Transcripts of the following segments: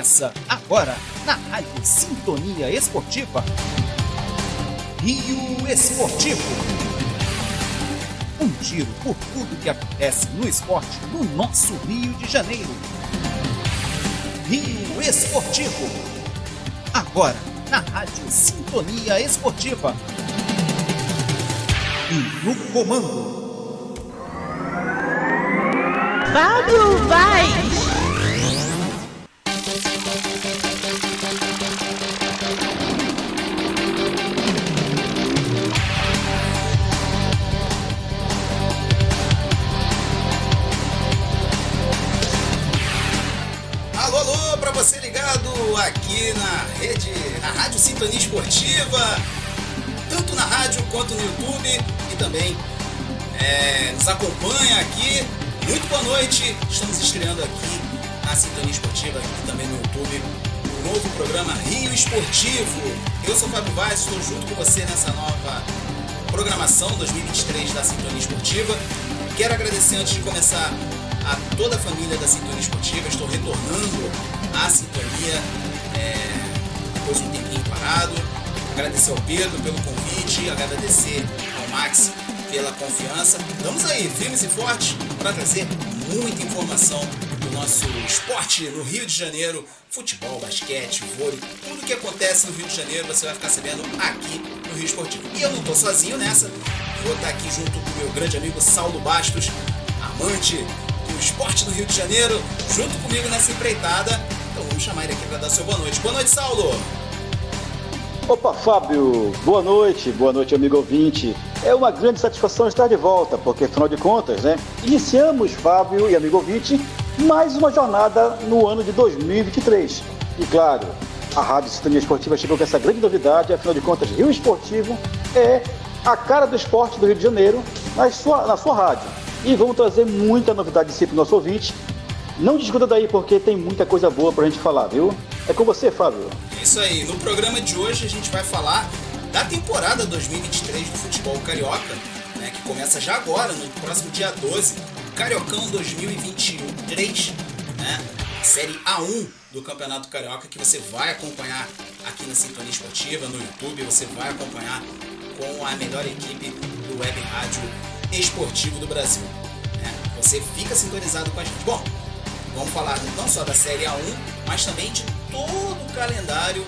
Começa agora na Rádio Sintonia Esportiva. Rio Esportivo. Um giro por tudo que acontece no esporte no nosso Rio de Janeiro. Rio Esportivo. Agora na Rádio Sintonia Esportiva. E no comando, Fábio Vaz. Alô, para você ligado aqui na Rádio Sintonia Esportiva, tanto na rádio quanto no YouTube, e também nos acompanha aqui. Muito boa noite, estamos estreando aqui na Sintonia Esportiva e também no YouTube o novo programa Rio Esportivo. Eu sou o Fábio Vaz, estou junto com você nessa nova programação 2023 da Sintonia Esportiva. Quero agradecer antes de começar a toda a família da Sintonia Esportiva. Estou retornando à Sintonia depois de um tempinho parado. Agradecer ao Pedro pelo convite, agradecer ao Max pela confiança. Vamos aí, firmes e fortes, para trazer muita informação do nosso esporte no Rio de Janeiro. Futebol, basquete, vôlei, tudo que acontece no Rio de Janeiro você vai ficar sabendo aqui no Rio Esportivo. E eu não estou sozinho nessa, vou estar aqui junto com o meu grande amigo Saulo Bastos, amante do esporte no Rio de Janeiro, junto comigo nessa empreitada. Então vamos chamar ele aqui para dar seu boa noite. Boa noite, Saulo! Opa, Fábio, boa noite, amigo ouvinte. É uma grande satisfação estar de volta, porque afinal de contas, iniciamos, Fábio e amigo ouvinte, mais uma jornada no ano de 2023. E claro, a Rádio Sintonia Esportiva chegou com essa grande novidade, afinal de contas, Rio Esportivo é a cara do esporte do Rio de Janeiro na sua rádio. E vamos trazer muita novidade sempre para o nosso ouvinte. Não desgruda daí, porque tem muita coisa boa pra gente falar, viu? É com você, Fábio. É isso aí. No programa de hoje a gente vai falar da temporada 2023 do futebol carioca, que começa já agora, no próximo dia 12, Cariocão 2023, Série A1 do Campeonato Carioca, que você vai acompanhar aqui na Sintonia Esportiva, no YouTube, você vai acompanhar com a melhor equipe do Web Rádio Esportivo do Brasil. Você fica sintonizado com a gente. Bom, vamos falar não só da Série A1, mas também de todo o calendário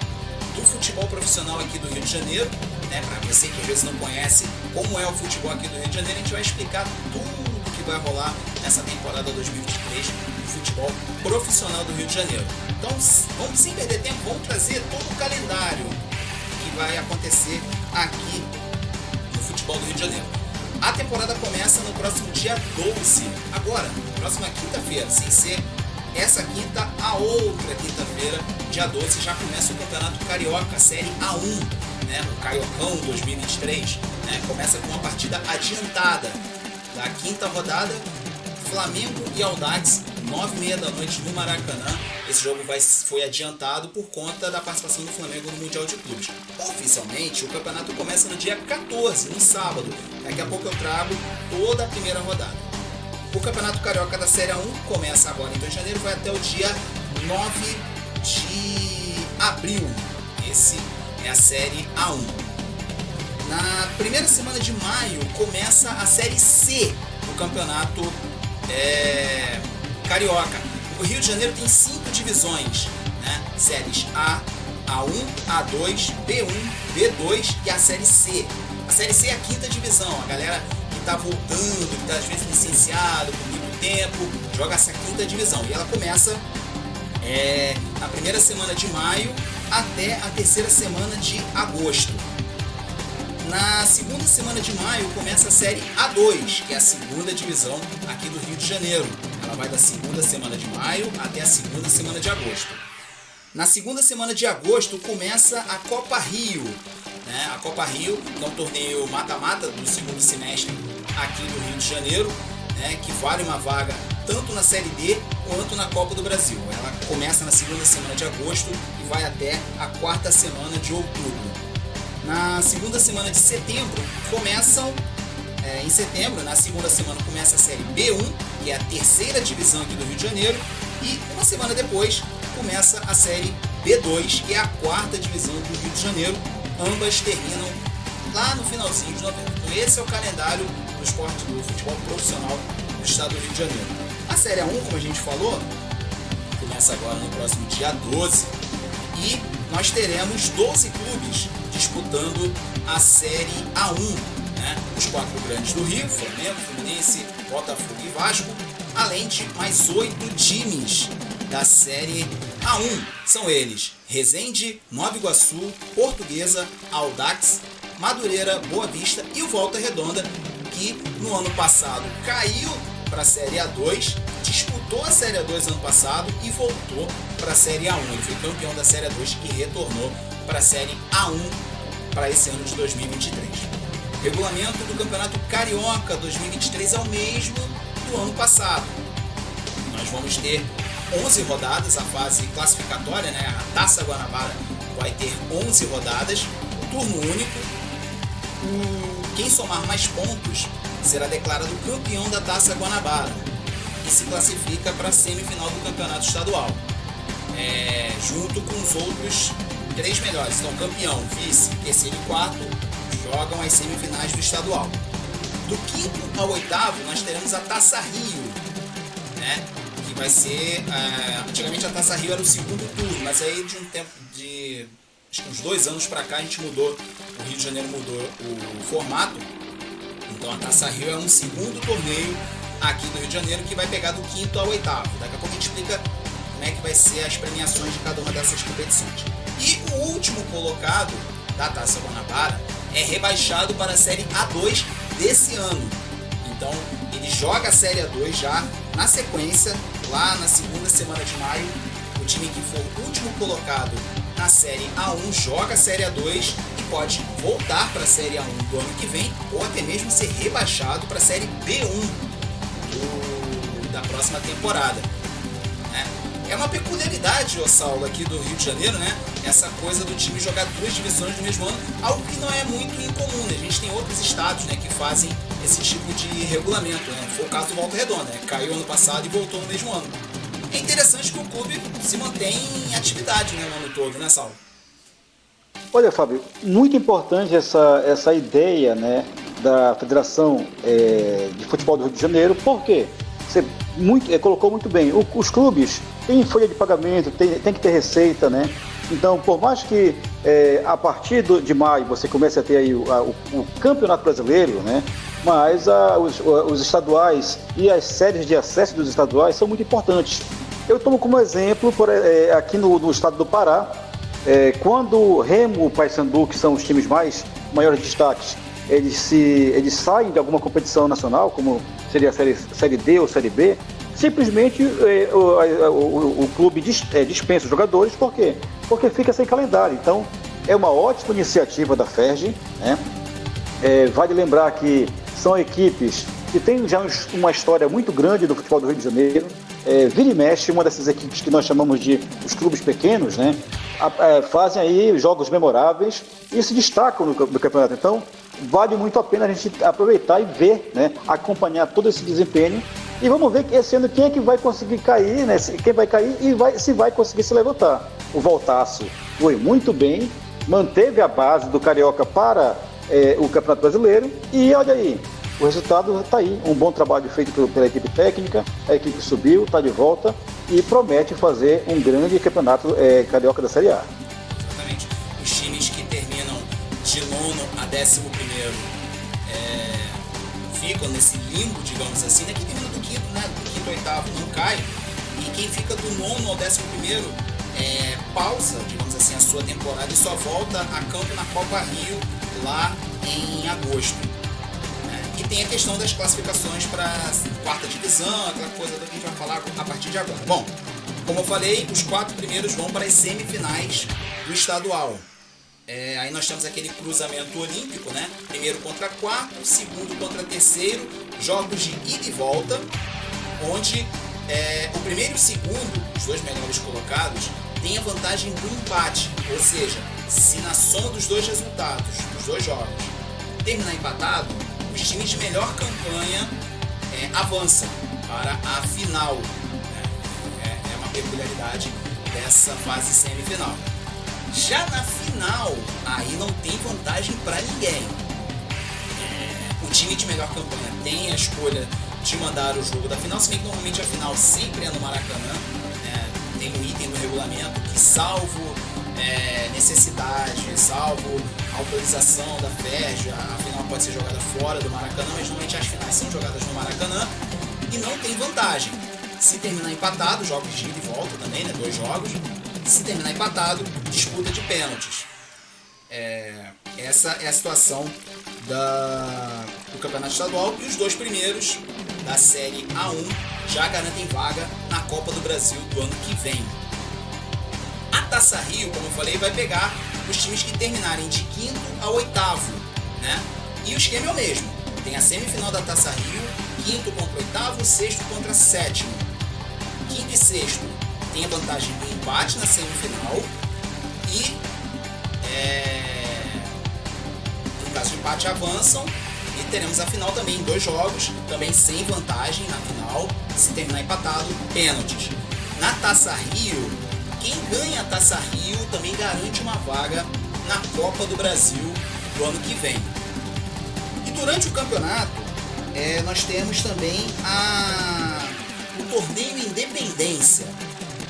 do futebol profissional aqui do Rio de Janeiro. Para você que às vezes não conhece como é o futebol aqui do Rio de Janeiro, a gente vai explicar tudo o que vai rolar nessa temporada 2023 do futebol profissional do Rio de Janeiro. Então, vamos sem perder tempo, vamos trazer todo o calendário que vai acontecer aqui no futebol do Rio de Janeiro. A temporada começa no próximo dia 12, agora, próxima quinta-feira, sem ser essa quinta, a outra quinta-feira, dia 12, já começa o Campeonato Carioca, Série A1, o Cariocão 2023, começa com uma partida adiantada da quinta rodada, Flamengo e Audax, 9h30 da noite no Maracanã. Esse jogo foi adiantado por conta da participação do Flamengo no Mundial de Clubes. Oficialmente, o campeonato começa no dia 14, no sábado. Daqui a pouco eu trago toda a primeira rodada. O Campeonato Carioca da Série A1 começa agora em 2 de janeiro, vai até o dia 9 de abril. Esse é a Série A1. Na primeira semana de maio começa a Série C do Campeonato Carioca. O Rio de Janeiro tem 5 divisões, séries A, A1, A2, B1, B2 e a Série C. A Série C é a quinta divisão, a galera que está voltando, que está às vezes licenciado por muito tempo, joga essa quinta divisão. E ela começa na primeira semana de maio até a terceira semana de agosto. Na segunda semana de maio começa a Série A2, que é a segunda divisão aqui do Rio de Janeiro. Ela vai da segunda semana de maio até a segunda semana de agosto. Na segunda semana de agosto começa a Copa Rio. A Copa Rio é um torneio mata-mata do segundo semestre aqui do Rio de Janeiro, que vale uma vaga tanto na Série D quanto na Copa do Brasil. Ela começa na segunda semana de agosto e vai até a quarta semana de outubro. Na segunda semana de setembro começam em setembro, na segunda semana começa a Série B1, que é a terceira divisão aqui do Rio de Janeiro, e uma semana depois começa a Série B2, que é a quarta divisão do Rio de Janeiro. Ambas terminam lá no finalzinho de novembro. Então esse é o calendário do esporte do futebol profissional do estado do Rio de Janeiro. A Série A1, como a gente falou, começa agora no próximo dia 12 e nós teremos 12 clubes disputando a Série A1, né? Os 4 grandes do Rio, Flamengo, Fluminense, Botafogo e Vasco, além de mais 8 times da Série A1. São eles: Resende, Nova Iguaçu, Portuguesa, Audax, Madureira, Boa Vista e o Volta Redonda, que no ano passado caiu para a Série A2, disputou a Série A2 ano passado e voltou para a Série A1. Ele foi campeão da Série A2 e retornou para a Série A1 para esse ano de 2023. O regulamento do Campeonato Carioca 2023 é o mesmo do ano passado. Nós vamos ter 11 rodadas, a fase classificatória, né? A Taça Guanabara vai ter 11 rodadas, turno único. Quem somar mais pontos será declarado campeão da Taça Guanabara e se classifica para a semifinal do campeonato estadual, junto com os outros 3 melhores. Então, campeão, vice, terceiro e quarto jogam as semifinais do estadual. Do 5º ao 8º nós teremos a Taça Rio, né? Que vai ser, antigamente a Taça Rio era o segundo turno, mas aí de um tempo de acho que uns 2 anos para cá a gente mudou, o Rio de Janeiro mudou o formato. Então a Taça Rio é um segundo torneio aqui do Rio de Janeiro que vai pegar do 5º ao 8º. Daqui a pouco a gente explica como é que vai ser as premiações de cada uma dessas competições. E o último colocado da Taça Guanabara é rebaixado para a Série A2 desse ano. Então ele joga a Série A2 já na sequência, lá na segunda semana de maio. O time que for o último colocado na Série A1 joga a Série A2 e pode voltar para a Série A1 do ano que vem ou até mesmo ser rebaixado para a Série B1 da próxima temporada. É uma peculiaridade, Saulo, aqui do Rio de Janeiro, né? Essa coisa do time jogar 2 divisões no mesmo ano, algo que não é muito incomum, né? A gente tem outros estados, né, que fazem esse tipo de regulamento, né? Foi o caso do Volta Redonda, né? Caiu ano passado e voltou no mesmo ano. É interessante que o clube se mantém em atividade, né, no ano todo, né, Saulo? Olha, Fábio, muito importante essa ideia, né, da Federação de Futebol do Rio de Janeiro. Por quê? Você colocou muito bem. Os clubes têm folha de pagamento, tem que ter receita, né? Então, por mais que a partir de maio você comece a ter aí o Campeonato Brasileiro, né? Mas os estaduais e as séries de acesso dos estaduais são muito importantes. Eu tomo como exemplo aqui no estado do Pará, quando Remo e Paysandu, que são os times maiores destaques, eles saem de alguma competição nacional, como seria a série D ou Série B, simplesmente o clube dispensa os jogadores. Por quê? Porque fica sem calendário. Então, é uma ótima iniciativa da FERJ, né? Vale lembrar que são equipes que têm já uma história muito grande do futebol do Rio de Janeiro. Vira e mexe, uma dessas equipes que nós chamamos de os clubes pequenos, né? Fazem aí jogos memoráveis e se destacam no campeonato. Então, vale muito a pena a gente aproveitar e ver, né? Acompanhar todo esse desempenho. E vamos ver esse ano quem é que vai conseguir cair, né? Quem vai cair e se vai conseguir se levantar. O Voltaço foi muito bem, manteve a base do Carioca para o Campeonato Brasileiro e olha aí, o resultado está aí. Um bom trabalho feito pela equipe técnica, a equipe subiu, está de volta e promete fazer um grande campeonato carioca da Série A. Exatamente. Os times que terminam de 9º a 11º ficam nesse limbo, digamos assim, né? Que termina do 5º, né? Do 5º ao 8º não cai. E quem fica do 9º ao 11º pausa, digamos assim, a sua temporada e só volta a campo na Copa Rio lá em agosto. E tem a questão das classificações para a 4ª divisão, aquela coisa que a gente vai falar a partir de agora. Bom, como eu falei, os 4 primeiros vão para as semifinais do estadual. Aí nós temos aquele cruzamento olímpico, né? Primeiro contra quarto, segundo contra terceiro, jogos de ida e volta, onde o primeiro e o segundo, os 2 melhores colocados, tem a vantagem do empate, ou seja, se na soma dos 2 resultados, dos 2 jogos, terminar empatado, os times de melhor campanha avançam para a final. É uma peculiaridade dessa fase semifinal. Já na final, aí não tem vantagem para ninguém. O time de melhor campanha tem a escolha de mandar o jogo da final, se bem que normalmente a final sempre é no Maracanã, né? Tem um item no regulamento que, salvo necessidade, salvo autorização da FERJ, a final pode ser jogada fora do Maracanã, mas normalmente as finais são jogadas no Maracanã e não tem vantagem. Se terminar empatado, jogos de ida e volta também, né? 2 jogos. Se terminar empatado, disputa de pênaltis. Essa é a situação do Campeonato Estadual, e os 2 primeiros da Série A1 já garantem vaga na Copa do Brasil do ano que vem. A Taça Rio, como eu falei, vai pegar os times que terminarem de 5º a 8º, né? E o esquema é o mesmo. Tem a semifinal da Taça Rio, 5º contra 8º, 6º contra 7º. 5º e 6º tem a vantagem do empate na semifinal e no caso de empate avançam, e teremos a final também em 2 jogos, também sem vantagem na final. Se terminar empatado, pênaltis. Na Taça Rio, quem ganha a Taça Rio também garante uma vaga na Copa do Brasil do ano que vem. E durante o campeonato, nós temos também o torneio Independência,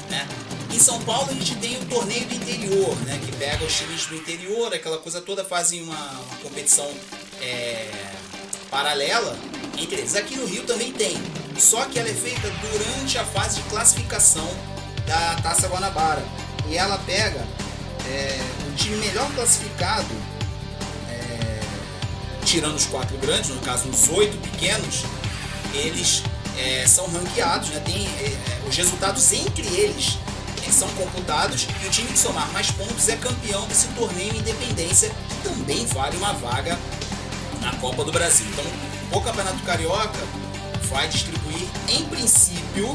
né? Em São Paulo a gente tem o torneio do interior, né? Que pega os times do interior, aquela coisa toda, fazem uma competição paralela entre eles. Aqui no Rio também tem, só que ela é feita durante a fase de classificação da Taça Guanabara, e ela pega o time melhor classificado, tirando os 4 grandes, no caso os 8 pequenos, eles são ranqueados, né? Tem os resultados entre eles são computados, e o time que somar mais pontos é campeão desse torneio Independência, que também vale uma vaga na Copa do Brasil. Então, o Campeonato Carioca vai distribuir, em princípio,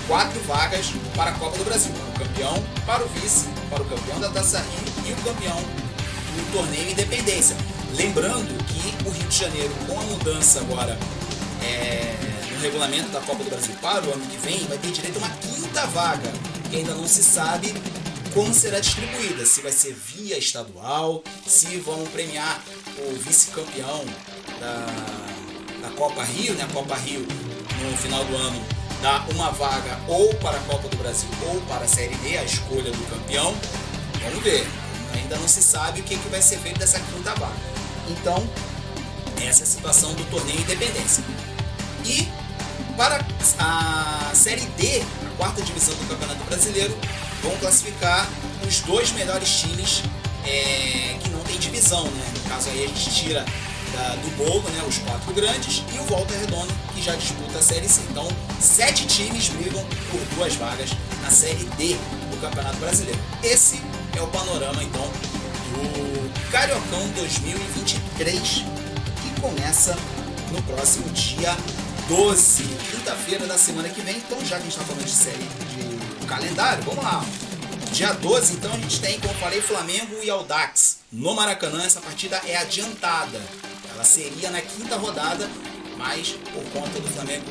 4 vagas para a Copa do Brasil: para o campeão, para o vice, para o campeão da Taça Rio e o campeão do torneio Independência. Lembrando que o Rio de Janeiro, com a mudança agora no regulamento da Copa do Brasil para o ano que vem, vai ter direito a uma 5ª vaga, que ainda não se sabe como será distribuída, se vai ser via estadual, se vão premiar o vice-campeão da Copa Rio, né? A Copa Rio no final do ano dá uma vaga ou para a Copa do Brasil ou para a Série D, a escolha do campeão. Vamos ver, ainda não se sabe o que vai ser feito dessa 5ª vaga. Então, essa é a situação do torneio Independência. E para a Série D, a 4ª divisão do Campeonato Brasileiro, vão classificar os 2 melhores times que não tem divisão, né? No caso aí a gente tira do bolo, né, os 4 grandes e o Volta Redonda, que já disputa a Série C. Então, 7 times brigam por 2 vagas na Série D do Campeonato Brasileiro. Esse é o panorama, então, do Cariocão 2023, que começa no próximo dia 12, quinta-feira da semana que vem. Então, já que a gente está falando de série de calendário, vamos lá. Dia 12, então, a gente tem, como eu falei, Flamengo e Audax no Maracanã. Essa partida é adiantada. Ela seria na 5ª rodada, mas por conta do Flamengo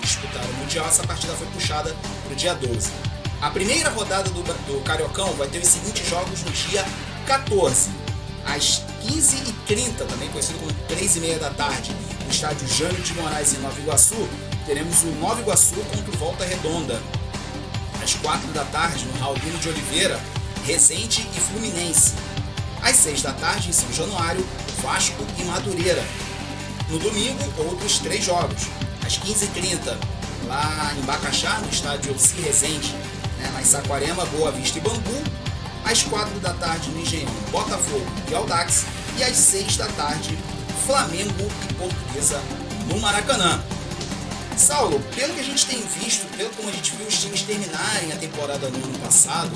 disputar o Mundial, essa partida foi puxada para o dia 12. A primeira rodada do Cariocão vai ter os seguintes jogos no dia 14. Às 15h30, também conhecido como 3h30 da tarde, no estádio Jânio de Moraes, em Nova Iguaçu, teremos o Nova Iguaçu contra o Volta Redonda. Às 4 da tarde, no Raulino de Oliveira, Resende e Fluminense. Às 6 da tarde, em São Januário, Vasco e Madureira. No domingo, outros 3 jogos. Às 15h30, lá em Bacaxá, no estádio Elci Resende, lá em Saquarema, Boa Vista e Bangu. Às 4 da tarde, no Engenhão, Botafogo e Audax. E às 6 da tarde, Flamengo e Portuguesa no Maracanã. Saulo, pelo que a gente tem visto, pelo como a gente viu os times terminarem a temporada no ano passado,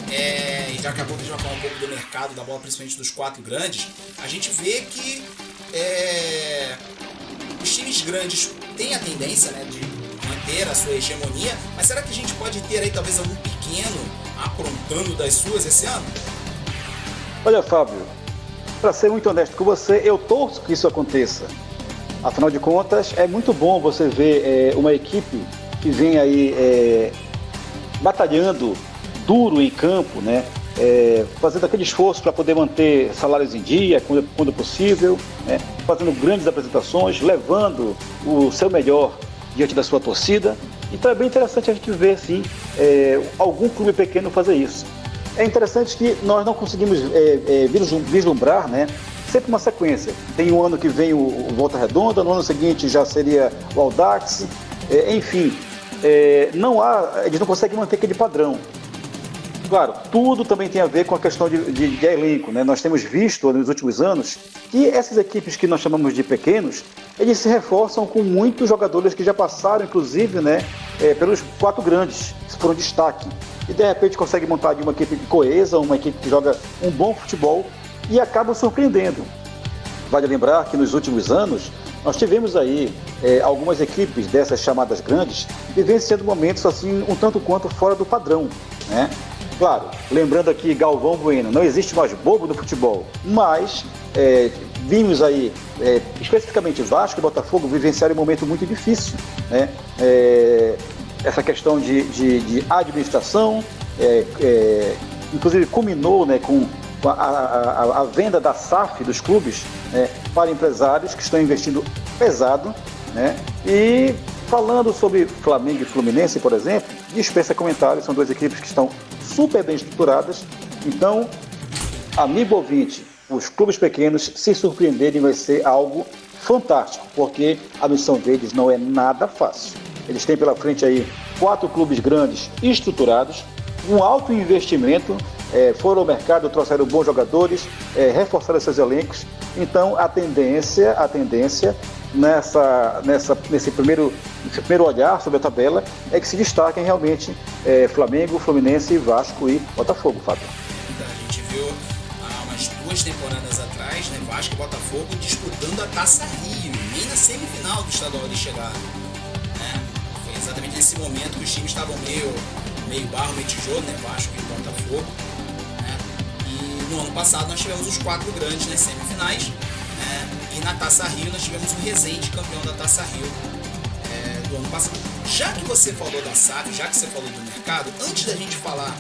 e já acabou que a gente vai falar um pouco do mercado da bola, principalmente dos 4 grandes, a gente vê que os times grandes têm a tendência, de manter a sua hegemonia, mas será que a gente pode ter aí talvez algum pequeno aprontando das suas esse ano? Olha, Fábio, para ser muito honesto com você, eu torço que isso aconteça. Afinal de contas, é muito bom você ver uma equipe que vem aí batalhando duro em campo, né? Fazendo aquele esforço para poder manter salários em dia, quando possível, né? Fazendo grandes apresentações, levando o seu melhor diante da sua torcida. Então é bem interessante a gente ver, sim, algum clube pequeno fazer isso. É interessante que nós não conseguimos vislumbrar, né, sempre uma sequência. Tem um ano que vem o Volta Redonda, no ano seguinte já seria o Audax, enfim, eles não conseguem manter aquele padrão. Claro, tudo também tem a ver com a questão de elenco, né? Nós temos visto nos últimos anos que essas equipes que nós chamamos de pequenos, eles se reforçam com muitos jogadores que já passaram, inclusive, né, pelos 4 grandes, que foram destaque. E de repente conseguem montar de uma equipe coesa, uma equipe que joga um bom futebol e acabam surpreendendo. Vale lembrar que nos últimos anos nós tivemos aí algumas equipes dessas chamadas grandes vivenciando momentos assim um tanto quanto fora do padrão, né? Claro, lembrando aqui Galvão Bueno, não existe mais bobo no futebol, mas vimos aí, especificamente Vasco e Botafogo, vivenciaram um momento muito difícil, né? Essa questão de administração, inclusive culminou, né, com a venda da SAF dos clubes, né, para empresários que estão investindo pesado, né? E falando sobre Flamengo e Fluminense, por exemplo, dispensa comentários, são 2 equipes que estão super bem estruturadas. Então, amigo ouvinte, os clubes pequenos se surpreenderem vai ser algo fantástico, porque a missão deles não é nada fácil. Eles têm pela frente aí 4 clubes grandes estruturados, um alto investimento, foram ao mercado, trouxeram bons jogadores, reforçaram seus elencos. Então a tendência nesse primeiro olhar sobre a tabela é que se destaquem realmente Flamengo, Fluminense, Vasco e Botafogo, Fábio. A gente viu há umas 2 temporadas atrás, né, Vasco e Botafogo disputando a Taça Rio, nem na semifinal do estadual eles chegaram, né? Foi exatamente nesse momento que os times estavam meio barro, meio tijolo, né, Vasco e Botafogo, né? E no ano passado nós tivemos os 4 grandes nas semifinais, né? E na Taça Rio nós tivemos o Resende campeão da Taça Rio do ano passado. Já que você falou da SAF, já que você falou do mercado, antes da gente falar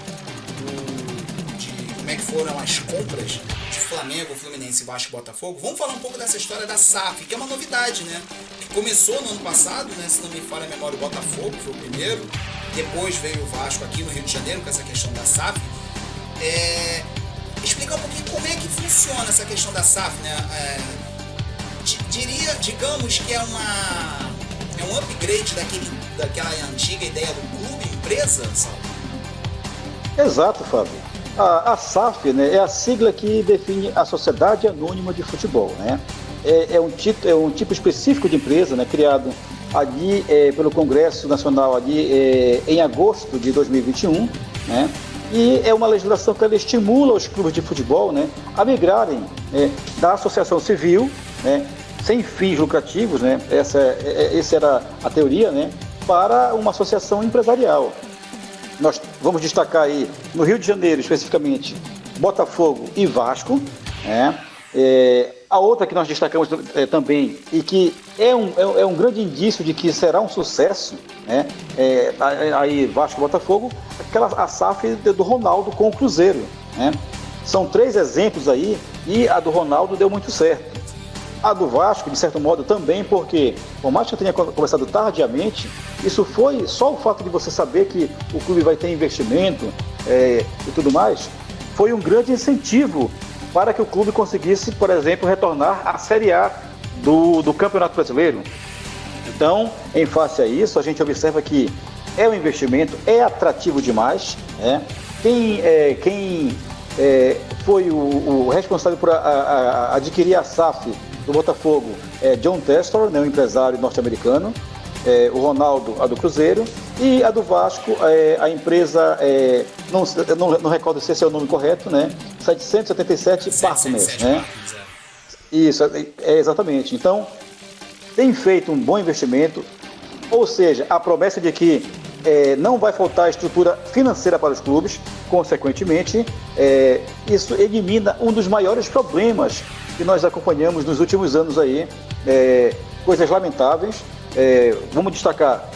de como é que foram as compras de Flamengo, Fluminense, Vasco e Botafogo, vamos falar um pouco dessa história da SAF, que é uma novidade, né? Que começou no ano passado, né? Se não me falha a memória, o Botafogo foi o primeiro, depois veio o Vasco aqui no Rio de Janeiro com essa questão da SAF. Explicar um pouquinho como é que funciona essa questão da SAF, né? Digamos que é um upgrade daquela antiga ideia do clube, empresa, Saulo? Exato, Fábio. A SAF, né, é a sigla que define a Sociedade Anônima de Futebol, né? É um tipo específico de empresa, né, criado ali pelo Congresso Nacional ali, em agosto de 2021, né? E é uma legislação que ela estimula os clubes de futebol, né, a migrarem da associação civil, né, sem fins lucrativos, né, essa era a teoria, né, para uma associação empresarial. Nós vamos destacar aí, no Rio de Janeiro especificamente, Botafogo e Vasco, né? A outra que nós destacamos também, e que é um grande indício de que será um sucesso, né? Aí Vasco e Botafogo, a SAF do Ronaldo com o Cruzeiro, né? São 3 exemplos aí, e a do Ronaldo deu muito certo. A do Vasco, de certo modo, também, porque, por mais que eu tenha começado tardiamente, isso foi só o fato de você saber que o clube vai ter investimento e tudo mais, foi um grande incentivo para que o clube conseguisse, por exemplo, retornar à Série A do Campeonato Brasileiro. Então, em face a isso, a gente observa que é um investimento, é atrativo demais, né? Quem foi o responsável por adquirir a SAF do Botafogo John Testor, né, um empresário norte-americano, o Ronaldo, a do Cruzeiro, e a do Vasco, a empresa, não recordo se esse é o nome correto, né, 777 Partners, né? Isso, exatamente. Então, tem feito um bom investimento, ou seja, a promessa de que não vai faltar estrutura financeira para os clubes, consequentemente, isso elimina um dos maiores problemas que nós acompanhamos nos últimos anos aí, coisas lamentáveis. Vamos destacar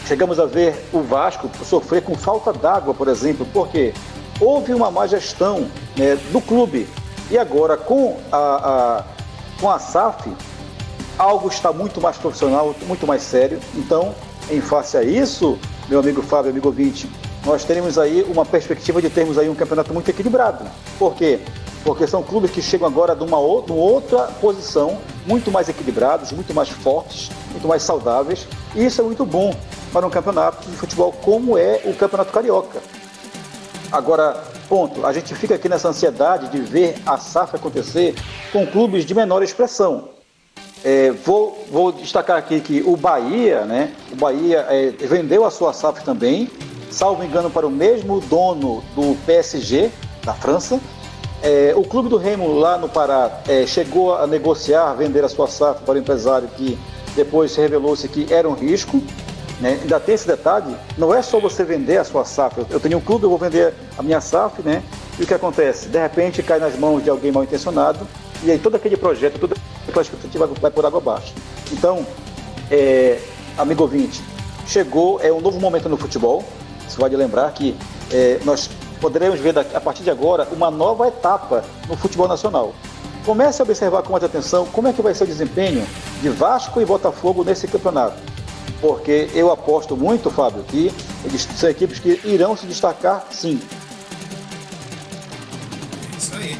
chegamos a ver o Vasco sofrer com falta d'água, por exemplo, porque houve uma má gestão, né, do clube. E agora, com a SAF, algo está muito mais profissional, muito mais sério. Então, em face a isso, meu amigo Fábio, amigo ouvinte, nós teremos aí uma perspectiva de termos aí um campeonato muito equilibrado. Por quê? Porque são clubes que chegam agora de uma outra posição, muito mais equilibrados, muito mais fortes, muito mais saudáveis. E isso é muito bom para um campeonato de futebol como é o Campeonato Carioca. Agora, ponto, a gente fica aqui nessa ansiedade de ver a SAF acontecer com clubes de menor expressão. Vou destacar aqui que o Bahia, né? O Bahia vendeu a sua SAF também, salvo engano, para o mesmo dono do PSG, da França. O clube do Remo, lá no Pará, chegou a negociar, vender a sua SAF para o empresário, que depois revelou-se que era um risco. Né? Ainda tem esse detalhe, não é só você vender a sua SAF. Eu tenho um clube, eu vou vender a minha SAF, né? E o que acontece? De repente cai nas mãos de alguém mal intencionado, e aí todo aquele projeto, toda aquela expectativa vai por água abaixo. Então, amigo ouvinte, chegou um novo momento no futebol. Você pode lembrar que nós poderemos ver a partir de agora uma nova etapa no futebol nacional. Comece a observar com muita atenção como é que vai ser o desempenho de Vasco e Botafogo nesse campeonato. Porque eu aposto muito, Fábio, que eles são equipes que irão se destacar, sim. Isso aí.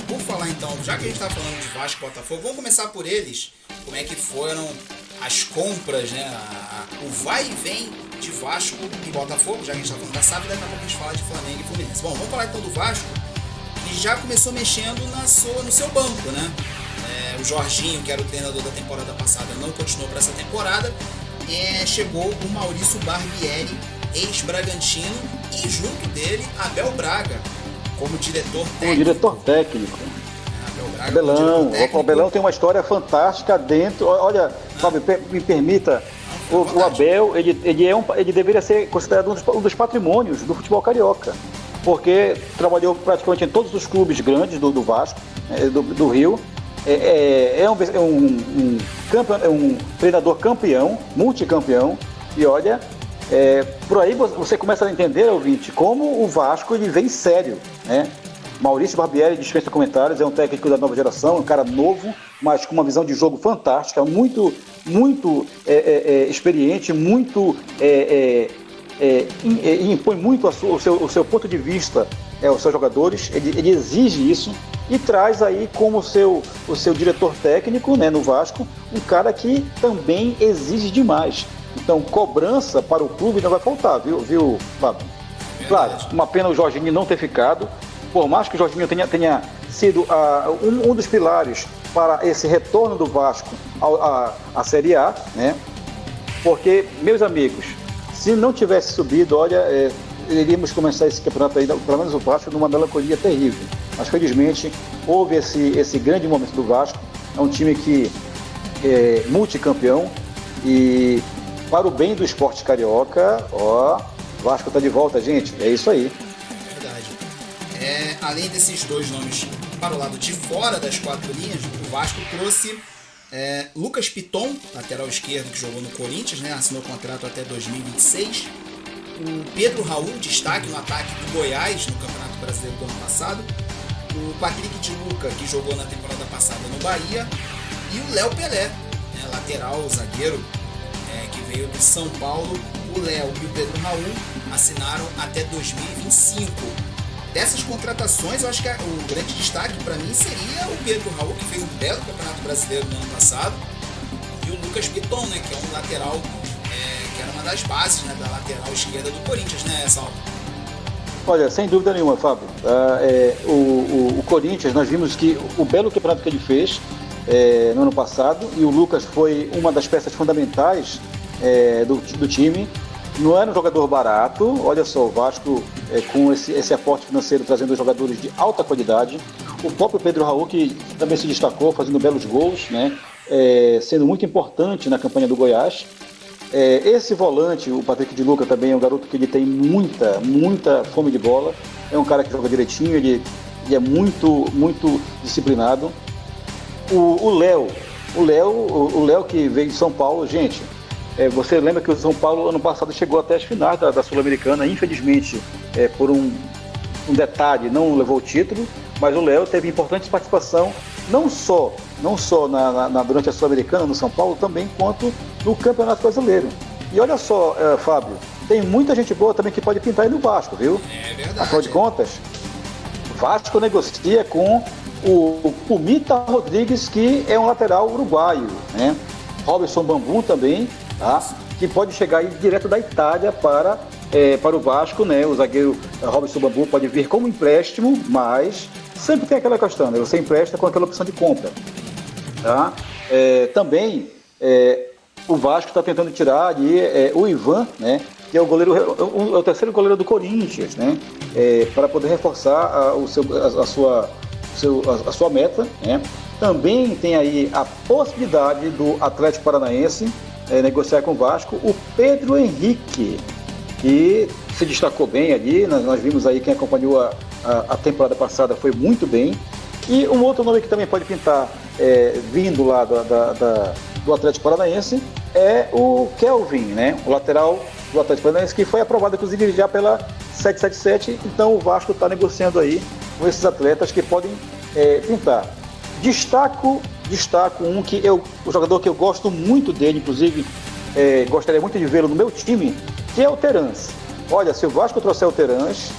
Por falar então, já que a gente está falando de Vasco e Botafogo, vamos começar por eles. Como é que foram as compras, né? O vai e vem de Vasco e Botafogo, já que a gente está falando da SAF, daqui a pouco a gente fala de Flamengo e Fluminense. Bom, vamos falar então do Vasco, que já começou mexendo no seu banco, né? O Jorginho, que era o treinador da temporada passada, não continuou para essa temporada. Chegou o Maurício Barbieri, ex-Bragantino, e junto dele, Abel Braga, como diretor técnico. Como diretor técnico. Abelão. O Abelão tem uma história fantástica dentro. Olha, Fábio, me permita, o Abel, ele deveria ser considerado um dos patrimônios do futebol carioca, porque trabalhou praticamente em todos os clubes grandes do Vasco, do Rio. É um treinador campeão, multicampeão, e olha, por aí você começa a entender, ouvinte, como o Vasco ele vem sério, né? Maurício Barbieri dispensa comentários, é um técnico da nova geração, um cara novo, mas com uma visão de jogo fantástica, muito experiente, muito impõe muito o seu ponto de vista aos seus jogadores, ele exige isso. E traz aí como o seu diretor técnico, né, no Vasco, um cara que também exige demais. Então, cobrança para o clube não vai faltar, viu, Fábio? Claro, uma pena o Jorginho não ter ficado. Por mais que o Jorginho tenha sido um dos pilares para esse retorno do Vasco à Série A, né? Porque, meus amigos, se não tivesse subido, olha, iríamos começar esse campeonato aí, pelo menos o Vasco, numa melancolia terrível. Mas felizmente houve esse grande momento do Vasco. É um time que é multicampeão, e para o bem do esporte carioca, Vasco está de volta, gente. É isso aí. É verdade. Além desses dois nomes para o lado de fora das quatro linhas, o Vasco trouxe Lucas Piton, lateral esquerdo, que jogou no Corinthians, né? Assinou contrato até 2026. O Pedro Raul, destaque no ataque do Goiás no Campeonato Brasileiro do ano passado. O Patrick de Luca, que jogou na temporada passada no Bahia. E o Léo Pelé, né, lateral, zagueiro, que veio do São Paulo. O Léo e o Pedro Raul assinaram até 2025. Dessas contratações, eu acho que o grande destaque para mim seria o Pedro Raul, que fez um belo Campeonato Brasileiro no ano passado. E o Lucas Piton, né, que é um lateral, que era uma das bases, né, da lateral esquerda do Corinthians, né, Saulo? Olha, sem dúvida nenhuma, Fábio. O Corinthians, nós vimos que o belo campeonato que ele fez no ano passado, e o Lucas foi uma das peças fundamentais do time. Não era um jogador barato. Olha só, o Vasco com esse aporte financeiro trazendo jogadores de alta qualidade. O próprio Pedro Raul, que também se destacou fazendo belos gols, né? Sendo muito importante na campanha do Goiás. Esse volante, o Patrick de Luca, também é um garoto que ele tem muita fome de bola. É um cara que joga direitinho, ele é muito disciplinado. O Léo que veio de São Paulo, gente, Você lembra que o São Paulo ano passado chegou até as finais da Sul-Americana, infelizmente por um detalhe não levou o título, mas o Léo teve importante participação não só durante a Sul-Americana no São Paulo, também quanto no Campeonato Brasileiro. E olha só, Fábio, tem muita gente boa também que pode pintar aí no Vasco, viu? É verdade. Afinal de contas, o Vasco negocia com o Pumita Rodrigues, que é um lateral uruguaio, né? Robson Bambu também, tá? Que pode chegar aí direto da Itália para o Vasco, né? O zagueiro Robson Bambu pode vir como empréstimo, mas sempre tem aquela questão, né? Você empresta com aquela opção de compra, tá? Também o Vasco está tentando tirar ali o Ivan, né? Que é o terceiro goleiro do Corinthians, né? Para poder reforçar a sua meta, né? Também tem aí a possibilidade do Atlético Paranaense negociar com o Vasco o Pedro Henrique, que se destacou bem ali. Nós vimos aí, quem acompanhou a temporada passada foi muito bem. E um outro nome que também pode pintar vindo lá do Atlético Paranaense é o Kelvin, né? O lateral do Atlético Paranaense, que foi aprovado inclusive já pela 777. Então o Vasco está negociando aí com esses atletas que podem pintar. Destaco o jogador que eu gosto muito dele, inclusive gostaria muito de vê-lo no meu time, que é o Terans. Olha, se o Vasco trouxer o Terans,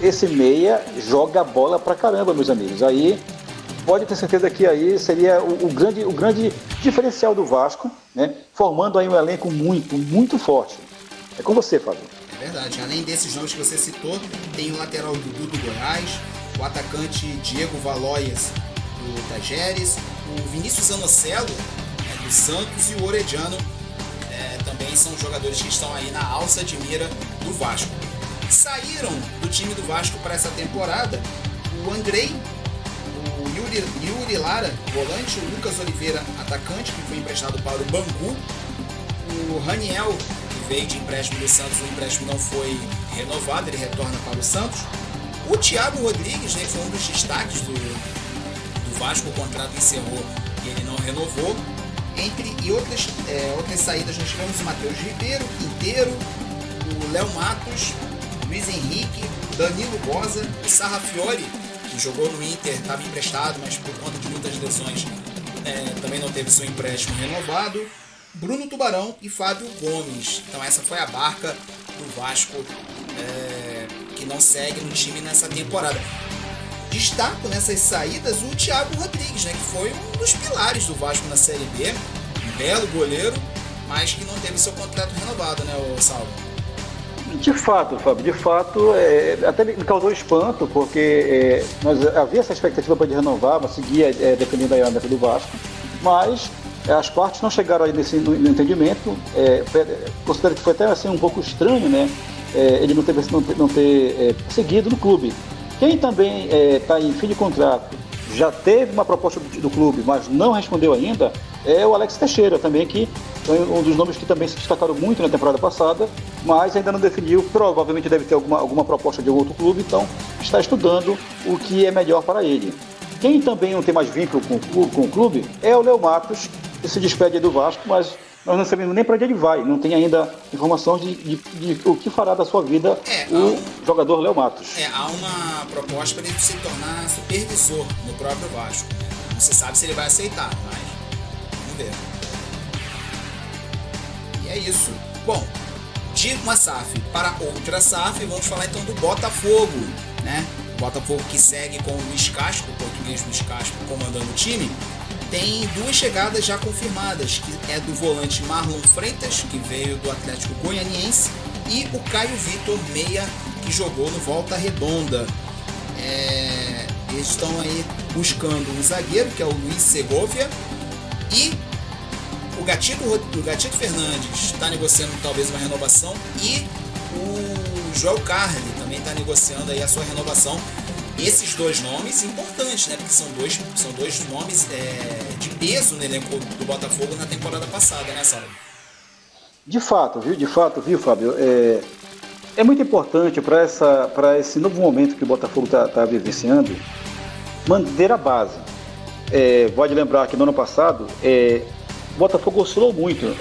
esse meia joga bola pra caramba, meus amigos. Aí pode ter certeza que aí seria o grande diferencial do Vasco, né? Formando aí um elenco muito, muito forte. É com você, Fábio. É verdade. Além desses nomes que você citou, tem o lateral Dudu do Goiás, o atacante Diego Valois do Tajeres, o Vinícius Anocelo do Santos e o Orediano também são jogadores que estão aí na alça de mira do Vasco. Saíram do time do Vasco para essa temporada o Andrei, o Yuri Lara, volante, o Lucas Oliveira, atacante, que foi emprestado para o Bangu, o Raniel, que veio de empréstimo do Santos, o empréstimo não foi renovado, ele retorna para o Santos. O Thiago Rodrigues, né, foi um dos destaques do Vasco, o contrato encerrou e ele não renovou. Entre outras saídas, nós tivemos o Matheus Ribeiro, Quinteiro, o Léo Matos, Luiz Henrique, Danilo Boza, o Sarrafiori, que jogou no Inter, estava emprestado, mas por conta de muitas lesões também não teve seu empréstimo renovado, Bruno Tubarão e Fábio Gomes. Então essa foi a barca do Vasco que não segue no time nessa temporada. Destaco nessas saídas o Thiago Rodrigues, né, que foi um dos pilares do Vasco na Série B, um belo goleiro, mas que não teve seu contrato renovado, né, Salvo? De fato, Fábio, até me causou espanto, porque havia essa expectativa para ele renovar, mas seguia dependendo da meta do Vasco, mas as partes não chegaram aí no entendimento. Considero que foi até assim um pouco estranho, né, ele não ter seguido no clube. Quem também está em fim de contrato, já teve uma proposta do clube, mas não respondeu ainda, é o Alex Teixeira também, que foi um dos nomes que também se destacaram muito na temporada passada, mas ainda não definiu. Provavelmente deve ter alguma proposta de algum outro clube, então está estudando o que é melhor para ele. Quem também não tem mais vínculo com o clube é o Léo Matos, que se despede do Vasco, mas nós não sabemos nem para onde ele vai, não tem ainda informação de o que fará da sua vida jogador Léo Matos. Há uma proposta para ele se tornar supervisor no próprio Vasco. Não se sabe se ele vai aceitar, mas vamos ver. E é isso. Bom, de uma SAF para outra SAF, vamos falar então do Botafogo, né? O Botafogo que segue com o Luiz Castro, o português Luiz Castro, comandando o time. Tem duas chegadas já confirmadas, que é do volante Marlon Freitas, que veio do Atlético Goianiense, e o Caio Vitor, meia, que jogou no Volta Redonda. Eles estão aí buscando um zagueiro, que é o Luiz Segovia, e o Gatito Fernandes está negociando talvez uma renovação, e o Joel Carli também está negociando aí a sua renovação. Esses dois nomes importantes, né? Porque são dois nomes de peso no elenco do Botafogo na temporada passada, né, Saulo? De fato, viu, Fábio? É muito importante para esse novo momento que o Botafogo está vivenciando, manter a base. Pode lembrar que no ano passado o Botafogo oscilou muito.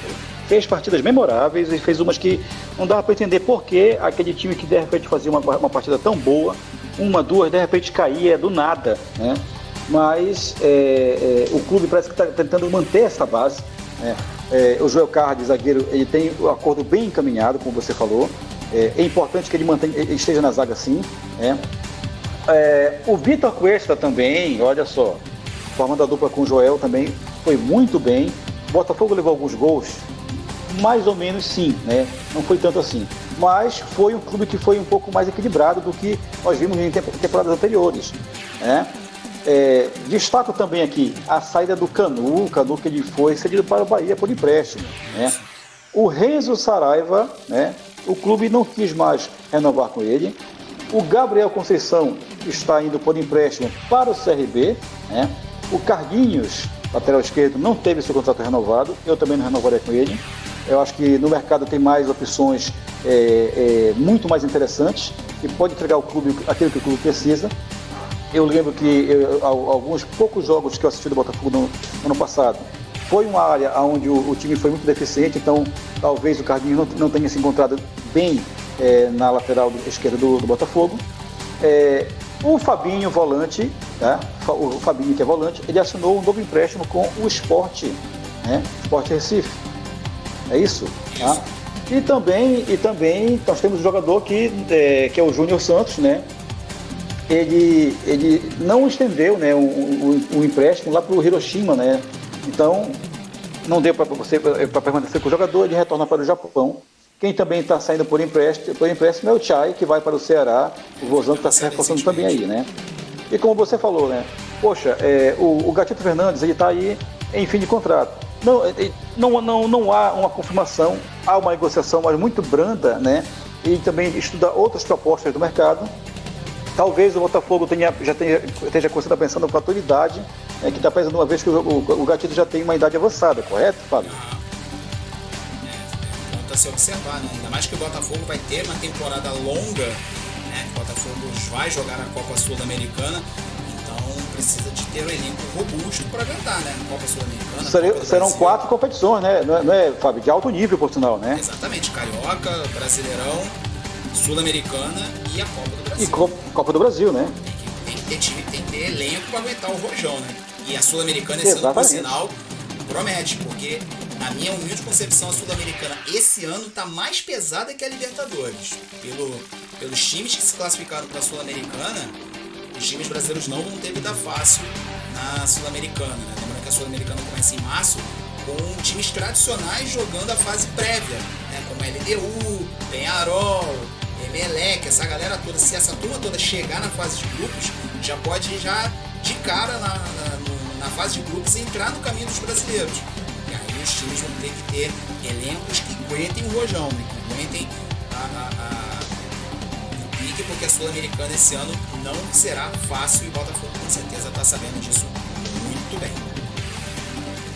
fez partidas memoráveis e fez umas que não dava para entender por que aquele time que de repente fazia uma partida tão boa, uma, duas, de repente caía do nada, né? Mas o clube parece que está tentando manter essa base, né? O Joel Cardi, zagueiro, ele tem o acordo bem encaminhado, como você falou. É importante que ele esteja na zaga, sim, né? O Vitor Cuesta também, olha só, formando a dupla com o Joel também, foi muito bem. O Botafogo levou alguns gols, mais ou menos sim, né? Não foi tanto assim. Mas foi um clube que foi um pouco mais equilibrado do que nós vimos em temporadas anteriores, né? Destaco também aqui a saída do Canu que ele foi cedido para o Bahia por empréstimo, né? O Renzo Saraiva, né? O clube não quis mais renovar com ele. O Gabriel Conceição está indo por empréstimo para o CRB, né? O Carguinhos, lateral esquerdo, não teve seu contrato renovado. Eu também não renovaria com ele. Eu acho que no mercado tem mais opções muito mais interessantes e pode entregar ao clube aquilo que o clube precisa. Eu lembro que alguns poucos jogos que eu assisti do Botafogo no ano passado, foi uma área onde o time foi muito deficiente, então talvez o Carlinhos não tenha se encontrado bem na lateral esquerda do Botafogo. O Fabinho, volante, tá? O Fabinho, que é volante, ele assinou um novo empréstimo com o Sport, né? Sport Recife. É isso? Tá? E também nós temos um jogador que é o Júnior Santos, né? Ele não estendeu, né, o empréstimo lá para o Hiroshima, né? Então não deu para permanecer com o jogador, ele retorna para o Japão. Quem também está saindo por empréstimo é o Chay, que vai para o Ceará. O Vozão está se reforçando também aí, né? E como você falou, né? Poxa, o Gatito Fernandes, ele está aí em fim de contrato. Não há uma confirmação, há uma negociação, mas muito branda, né? E também estuda outras propostas do mercado. Talvez o Botafogo esteja pensando no fator idade, que está pensando uma vez que o Gatito já tem uma idade avançada, correto, Fábio? Ponto a se observar, né? Ainda mais que o Botafogo vai ter uma temporada longa, né? O Botafogo vai jogar a Copa Sul-Americana, então precisa de ter um elenco robusto para aguentar, né? Copa Sul-Americana. Serão 4 competições, né? Não é, Fábio? De alto nível, por sinal, né? Exatamente, Carioca, Brasileirão, Sul-Americana e a Copa do Brasil. E Copa do Brasil, né? Tem que ter time, tem que ter elenco para aguentar o rojão, né? E a Sul-Americana, esse ano, por sinal, promete, porque na minha humilde concepção, a Sul-Americana esse ano tá mais pesada que a Libertadores. Pelos times que se classificaram para a Sul-Americana, os times brasileiros não vão ter vida fácil na Sul-Americana, né? Lembrando que a Sul-Americana começa em março, com times tradicionais jogando a fase prévia, né? Como a LDU, Peñarol, Emelec, essa galera toda. Se essa turma toda chegar na fase de grupos, já pode de cara na fase de grupos entrar no caminho dos brasileiros. E aí os times vão ter que ter elencos que aguentem o rojão, né? Que aguentem o pique, porque a Sul-Americana esse ano não será fácil e o Botafogo com certeza está sabendo disso muito bem.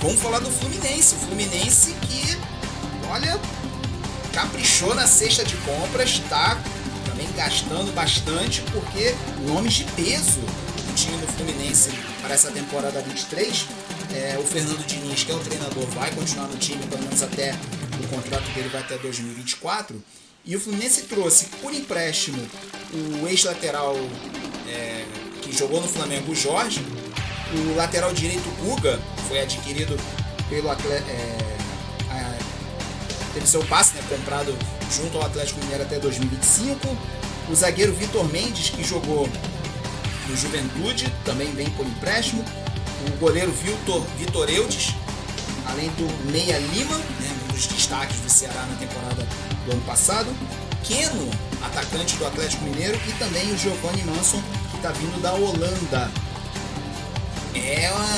Vamos falar do Fluminense. O Fluminense que, olha, caprichou na cesta de compras, está também gastando bastante, porque nomes de peso do time do Fluminense para essa temporada 23, o Fernando Diniz, que é o treinador, vai continuar no time, pelo menos até o contrato dele vai até 2024, e o Fluminense trouxe por empréstimo o ex-lateral que jogou no Flamengo, o Jorge, o lateral direito Guga, foi adquirido pelo teve seu passe, né, comprado junto ao Atlético Mineiro até 2025. O zagueiro Vitor Mendes, que jogou no Juventude, também vem por empréstimo. O goleiro Vitor Eudes, além do Meia Lima, né, um dos destaques do Ceará na temporada do ano passado. Keno, atacante do Atlético Mineiro, e também o Giovanni Manson, que está vindo da Holanda.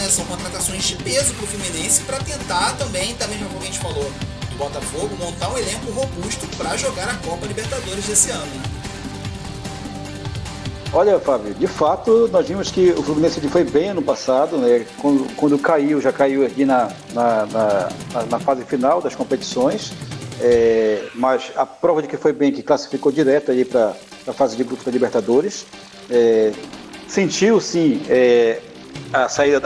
São contratações de peso para o Fluminense para tentar também, da mesma forma que a gente falou do Botafogo, montar um elenco robusto para jogar a Copa Libertadores desse ano, né? Olha, Fábio, de fato, nós vimos que o Fluminense foi bem ano passado, né? Quando caiu, já caiu aqui na fase final das competições, mas a prova de que foi bem, que classificou direto aí para a fase de grupos da Libertadores, sentiu sim a saída,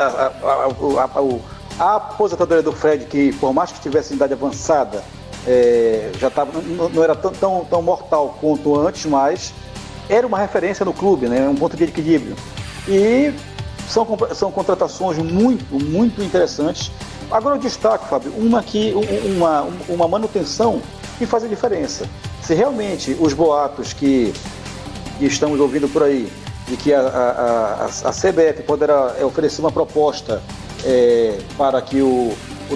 A aposentadoria do Fred, que por mais que tivesse em idade avançada, já não era tão mortal quanto antes, mas era uma referência no clube, né? Um ponto de equilíbrio. E são contratações muito interessantes. Agora eu destaco, Fábio, uma manutenção que faz a diferença. Se realmente os boatos que estamos ouvindo por aí, de que a CBF poderá oferecer uma proposta para que o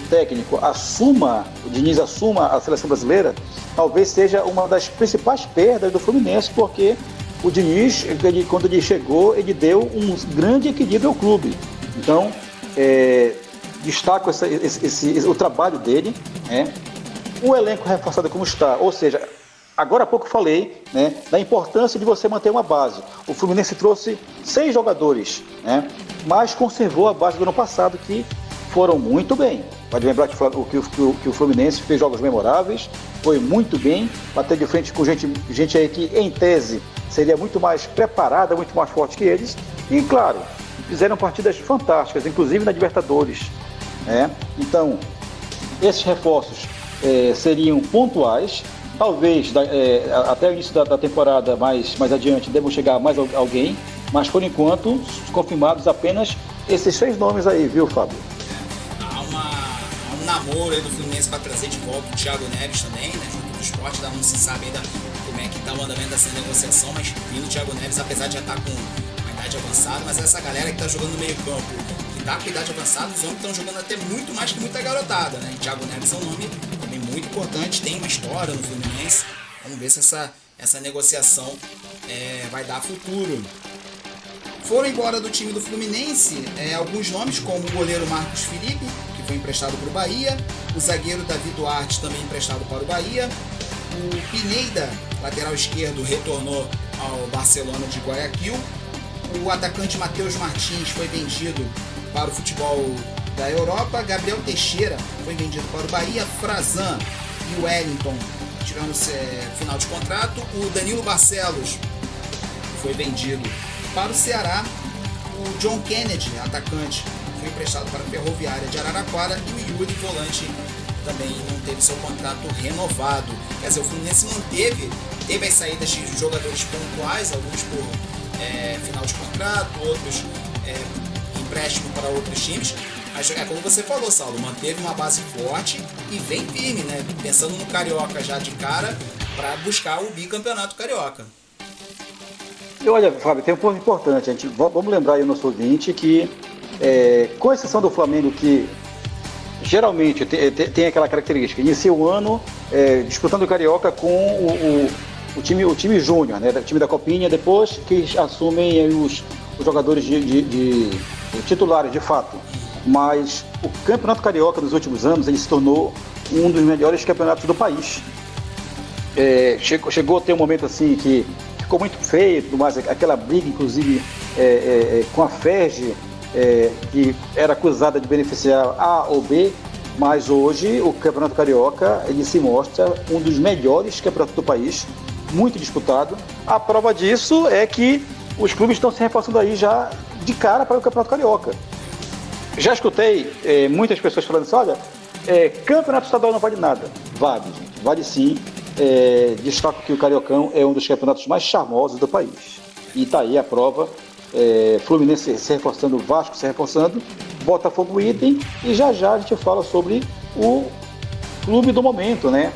técnico o Diniz assuma a seleção brasileira, talvez seja uma das principais perdas do Fluminense, porque o Diniz, quando ele chegou, ele deu um grande equilíbrio ao clube. Então, destaco o trabalho dele, né? O elenco reforçado como está, ou seja, agora há pouco falei, né, da importância de você manter uma base. O Fluminense trouxe 6 jogadores, né, mas conservou a base do ano passado, que foram muito bem. Pode lembrar que o Fluminense fez jogos memoráveis, foi muito bem, bateu de frente com gente aí que, em tese, seria muito mais preparada, muito mais forte que eles. E, claro, fizeram partidas fantásticas, inclusive na Libertadores, né? Então, esses reforços seriam pontuais. Talvez até o início da temporada, mais adiante, devam chegar mais alguém, mas por enquanto, confirmados apenas esses 6 nomes aí, viu, Fábio? Há um namoro aí do Fluminense para trazer de volta o Thiago Neves também, né? Junto do esporte, não se sabe ainda como é que está o andamento dessa negociação, mas vindo o Thiago Neves, apesar de já estar com uma idade avançada, mas essa galera que está jogando no meio campo, que está com idade avançada, os homens estão jogando até muito mais que muita garotada, né? E Thiago Neves é um nome também muito importante, tem uma história no Fluminense. Vamos ver se essa negociação vai dar futuro. Foram embora do time do Fluminense alguns nomes, como o goleiro Marcos Felipe, que foi emprestado para o Bahia, o zagueiro Davi Duarte, também emprestado para o Bahia, o Pineda, lateral esquerdo, retornou ao Barcelona de Guayaquil, o atacante Matheus Martins foi vendido para o futebol da Europa, Gabriel Teixeira foi vendido para o Bahia, Frazan e o Wellington tiveram final de contrato, o Danilo Barcelos foi vendido para o Ceará, o John Kennedy, atacante, foi emprestado para a Ferroviária de Araraquara, e o Yuri, volante, também não teve seu contrato renovado. Quer dizer, o Fluminense teve as saídas de jogadores pontuais, alguns por final de contrato, outros empréstimo para outros times. Mas como você falou, Saulo, manteve uma base forte e vem firme, né? Pensando no Carioca já de cara, para buscar o bicampeonato carioca. E olha, Fábio, tem um ponto importante. Vamos lembrar aí o nosso ouvinte que, com exceção do Flamengo, que geralmente tem aquela característica, inicia o ano disputando o Carioca com o time júnior, né? O time da Copinha, depois que assumem os jogadores de titulares de fato. Mas o Campeonato Carioca nos últimos anos ele se tornou um dos melhores campeonatos do país. Chegou a ter um momento assim que ficou muito feio, mas aquela briga, inclusive, com a FERJ, que era acusada de beneficiar A ou B, mas hoje o Campeonato Carioca ele se mostra um dos melhores campeonatos do país, muito disputado. A prova disso é que os clubes estão se reforçando aí já de cara para o Campeonato Carioca. Já escutei muitas pessoas falando assim, olha, campeonato estadual não vale nada. Vale, gente, vale sim. Destaco que o Cariocão é um dos campeonatos mais charmosos do país. E está aí a prova, Fluminense se reforçando, Vasco se reforçando, Botafogo item, e já a gente fala sobre o clube do momento, né?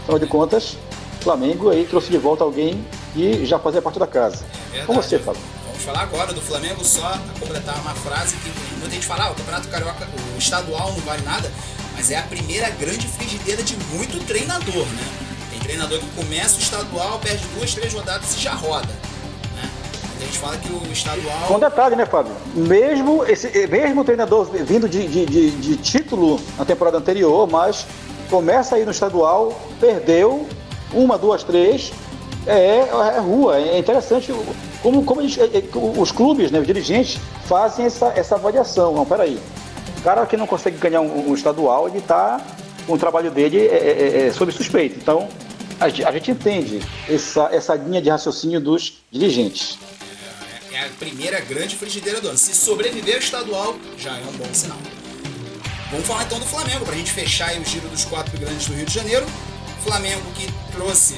Afinal de contas, Flamengo aí trouxe de volta alguém que já fazia parte da casa. Com você, Fábio. Vamos falar agora do Flamengo, só a completar uma frase que muita gente fala, o Campeonato Carioca, o estadual não vale nada, mas é a primeira grande frigideira de muito treinador, né? Tem treinador que começa o estadual, perde 2, 3 rodadas e já roda, né? A gente fala que o estadual... Com detalhe, né, Fábio? Mesmo o treinador vindo de título na temporada anterior, mas começa aí no estadual, perdeu 1, 2, 3... rua. É interessante como os clubes, né, os dirigentes fazem essa avaliação. Não, peraí, o cara que não consegue ganhar um estadual, ele está com o trabalho dele sob suspeita. Então a gente entende essa linha de raciocínio dos dirigentes. É a primeira grande frigideira do ano. Se sobreviver ao estadual, já é um bom sinal. Vamos falar então do Flamengo, pra gente fechar aí o giro dos 4 grandes do Rio de Janeiro. Flamengo que trouxe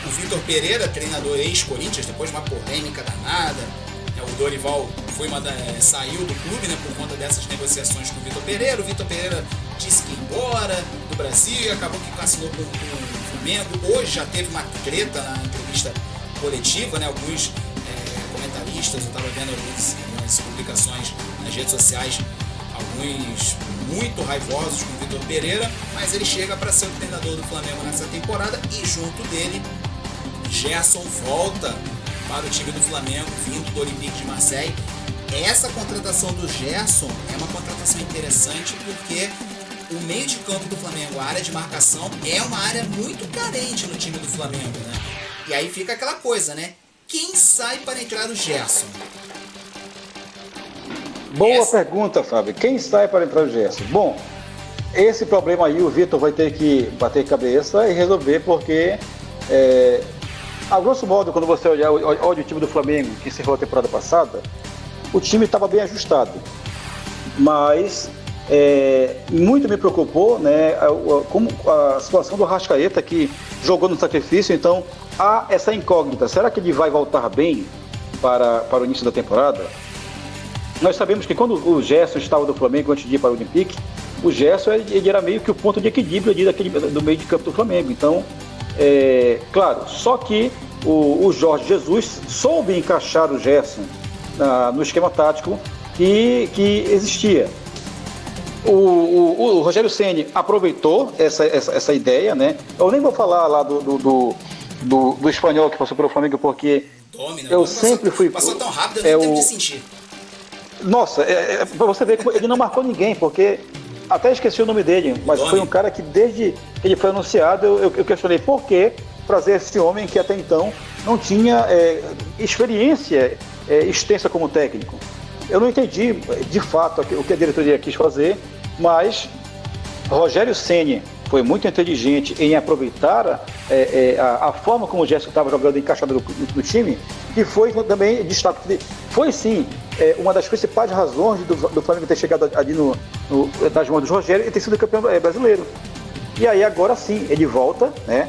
o Vitor Pereira, treinador ex-Corinthians, depois de uma polêmica danada. O Dorival saiu do clube, né, por conta dessas negociações com o Vitor Pereira. O Vitor Pereira disse que ia embora do Brasil e acabou que cancelou com o Flamengo. Hoje já teve uma treta na entrevista coletiva, né? Alguns comentaristas, eu estava vendo algumas publicações nas redes sociais, alguns muito raivosos com o Vitor Pereira, mas ele chega para ser o treinador do Flamengo nessa temporada e junto dele, Gerson volta para o time do Flamengo, vindo do Olympique de Marseille. Essa contratação do Gerson é uma contratação interessante porque o meio de campo do Flamengo, a área de marcação, é uma área muito carente no time do Flamengo, né? E aí fica aquela coisa, né? Quem sai para entrar o Gerson? Boa pergunta, Fábio. Quem sai para entrar o Gerson? Bom, esse problema aí o Vitor vai ter que bater cabeça e resolver, porque a grosso modo, quando você olha o time do Flamengo, que encerrou a temporada passada, o time estava bem ajustado. Mas muito me preocupou, né, como a situação do Arrascaeta, que jogou no sacrifício. Então há essa incógnita. Será que ele vai voltar bem para o início da temporada? Nós sabemos que quando o Gerson estava do Flamengo antes de ir para o Olympique, o Gerson ele era meio que o ponto de equilíbrio ali do meio de campo do Flamengo. Então, claro, só que o Jorge Jesus soube encaixar o Gerson no esquema tático que existia. O Rogério Ceni aproveitou essa ideia, né? Eu nem vou falar lá do espanhol que passou pelo Flamengo, porque eu sempre fui... Passou tão rápido, eu nem tenho que sentir. Nossa, pra você ver como ele não marcou ninguém, porque até esqueci o nome dele, mas foi um cara que desde que ele foi anunciado, eu questionei por que trazer esse homem que até então não tinha experiência extensa como técnico. Eu não entendi de fato o que a diretoria quis fazer, mas Rogério Ceni foi muito inteligente em aproveitar a forma como o Gerson estava jogando encaixado no time, que foi também destaque. Foi sim uma das principais razões do Flamengo ter chegado ali nas mãos do Rogério e ter sido campeão brasileiro. E aí agora sim, ele volta, né?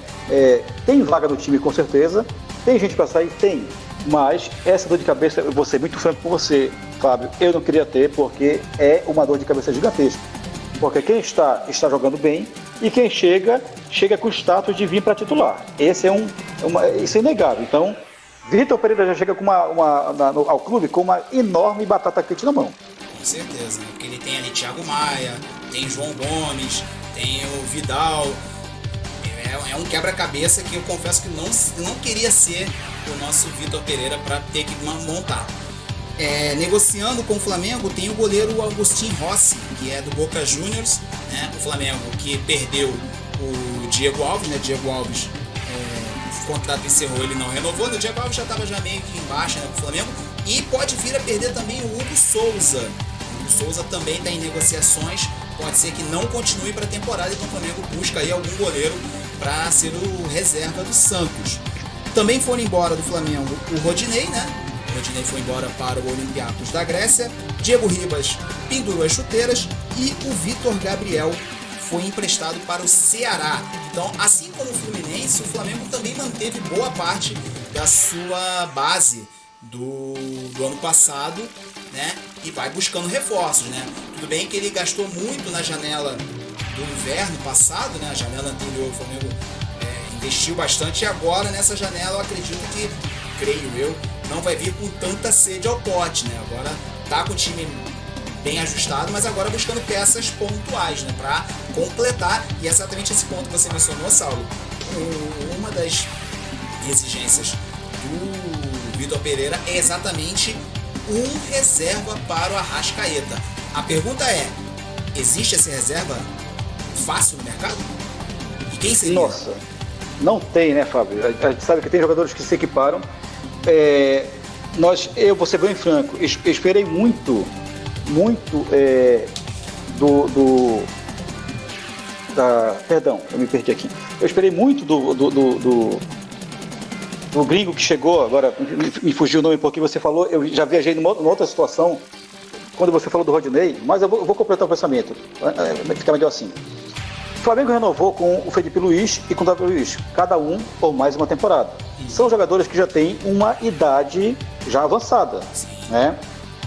Tem vaga no time com certeza, tem gente para sair? Tem. Mas essa dor de cabeça, eu vou ser muito franco com você, Fábio, eu não queria ter, porque é uma dor de cabeça gigantesca. Porque quem está jogando bem e quem chega com o status de vir para titular. Isso é inegável. Então, Vitor Pereira já chega ao clube com uma enorme batata quente na mão. Com certeza, né? Porque ele tem ali Thiago Maia, tem João Gomes, tem o Vidal. É um quebra-cabeça que eu confesso que não queria ser o nosso Vitor Pereira para ter que montar. Negociando com o Flamengo tem o goleiro Agustín Rossi, que é do Boca Juniors, né? O Flamengo que perdeu o Diego Alves, né? Diego Alves, o contrato encerrou, ele não renovou, né? O Diego Alves já estava meio que embaixo, né, com o Flamengo, e pode vir a perder também o Hugo Souza. O Hugo Souza também está em negociações, pode ser que não continue para a temporada, então o Flamengo busca aí algum goleiro para ser o reserva do Santos. Também foram embora do Flamengo o Rodinei, né? O Rodinei foi embora para o Olympiacos da Grécia, Diego Ribas pendurou as chuteiras e o Vitor Gabriel foi emprestado para o Ceará. Então, assim como o Fluminense, o Flamengo também manteve boa parte da sua base do ano passado, né? E vai buscando reforços, né? Tudo bem que ele gastou muito na janela do inverno passado, né? A janela anterior, o Flamengo investiu bastante, e agora nessa janela eu acredito que, creio eu, não vai vir com tanta sede ao pote, né? Agora tá com o time bem ajustado, mas agora buscando peças pontuais, né? Para completar, e é exatamente esse ponto que você mencionou, Saulo. Uma das exigências do Vitor Pereira é exatamente um reserva para o Arrascaeta. A pergunta é, existe essa reserva fácil no mercado? E quem seria? Nossa, não tem, né, Fábio? A gente sabe que tem jogadores que se equiparam. Eu vou ser bem franco, esperei muito perdão, eu me perdi aqui. Eu esperei muito do gringo que chegou, agora me fugiu o nome porque você falou, eu já viajei numa outra situação, quando você falou do Rodinei, mas eu vou completar o pensamento, fica melhor assim. O Flamengo renovou com o Felipe Luiz e com o Davi Luiz, cada um por mais uma temporada. São jogadores que já têm uma idade já avançada, né?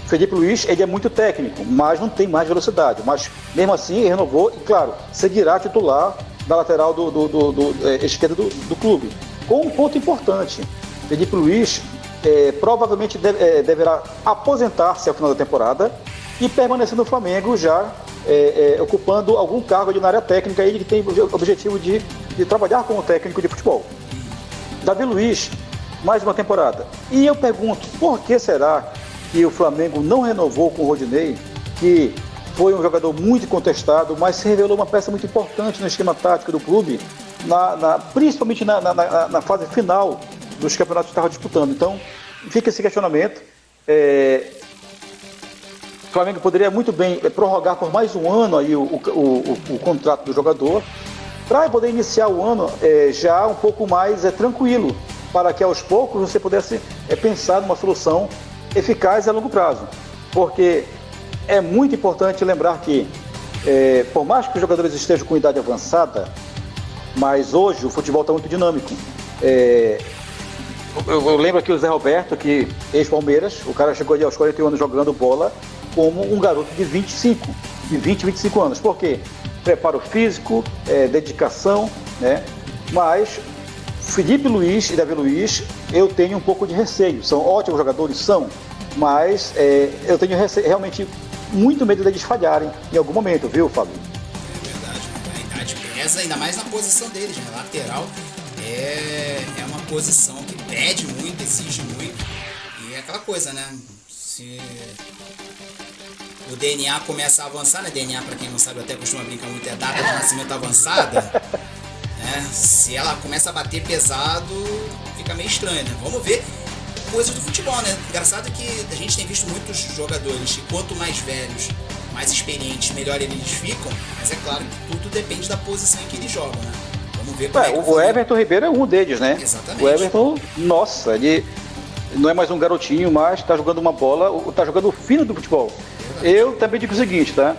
O Felipe Luiz, ele é muito técnico, mas não tem mais velocidade, mas mesmo assim ele renovou e, claro, seguirá titular da lateral esquerda do clube. Com um ponto importante, Felipe Luiz provavelmente deverá aposentar-se ao final da temporada e permanecer no Flamengo já ocupando algum cargo ali na área técnica. Ele que tem o objetivo de trabalhar como técnico de futebol. Davi Luiz, mais uma temporada. E eu pergunto, por que será que o Flamengo não renovou com o Rodinei, que foi um jogador muito contestado, mas se revelou uma peça muito importante no esquema tático do clube, principalmente na fase final dos campeonatos que estava disputando. Então, fica esse questionamento. O Flamengo poderia muito bem prorrogar por mais um ano aí o contrato do jogador, para poder iniciar o ano já um pouco mais tranquilo, para que aos poucos você pudesse pensar numa solução eficaz a longo prazo. Porque é muito importante lembrar que, por mais que os jogadores estejam com idade avançada, mas hoje o futebol está muito dinâmico. Eu lembro aqui o Zé Roberto, que ex-Palmeiras, o cara chegou ali aos 41 anos jogando bola como um garoto de 20, 25 anos. Por quê? Preparo físico, dedicação, né? Mas Felipe Luiz e Davi Luiz, eu tenho um pouco de receio. São ótimos jogadores, mas eu tenho realmente muito medo deles falharem em algum momento, viu, Fábio? É verdade, a idade pesa, ainda mais na posição deles, né? Lateral é uma posição que pede muito, exige muito, e é aquela coisa, né? Se o DNA começa a avançar, né? DNA, pra quem não sabe, eu até costumo brincar muito, é data de nascimento avançada, né? Se ela começa a bater pesado, fica meio estranho, né? Vamos ver coisas do futebol, né? Engraçado que a gente tem visto muitos jogadores que quanto mais velhos, mais experientes, melhor eles ficam, mas é claro que tudo depende da posição em que eles jogam, né? Vamos ver como o Everton Ribeiro é um deles, né? Exatamente. O Everton, nossa, ele não é mais um garotinho, mas está jogando uma bola, está jogando o fino do futebol. Eu também digo o seguinte, tá?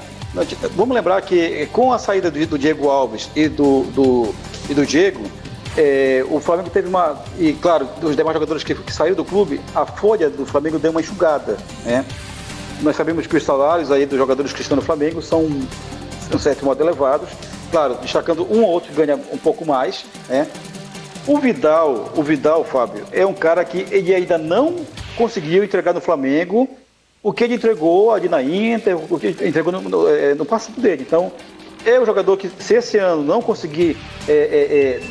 Vamos lembrar que com a saída do Diego Alves e do Diego, o Flamengo teve e claro, os demais jogadores que saíram do clube, a folha do Flamengo deu uma enxugada, né? Nós sabemos que os salários aí dos jogadores que estão no Flamengo são, de um certo modo, elevados. Claro, destacando um ou outro que ganha um pouco mais, né? O Vidal, Fábio, é um cara que ele ainda não conseguiu entregar no Flamengo o que ele entregou ali na Inter, o que ele entregou no passado dele. Então, é um jogador que, se esse ano não conseguir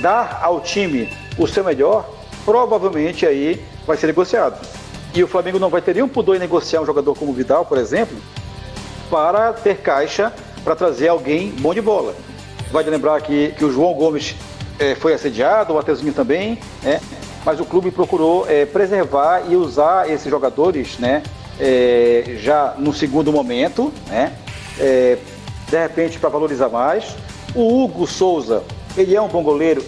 dar ao time o seu melhor, provavelmente aí vai ser negociado. E o Flamengo não vai ter nenhum pudor em negociar um jogador como o Vidal, por exemplo, para ter caixa para trazer alguém bom de bola. Vale lembrar que o João Gomes foi assediado, o Mateuzinho também, né? Mas o clube procurou preservar e usar esses jogadores, né? Já no segundo momento, né? De repente para valorizar mais. O Hugo Souza, ele é um bom goleiro?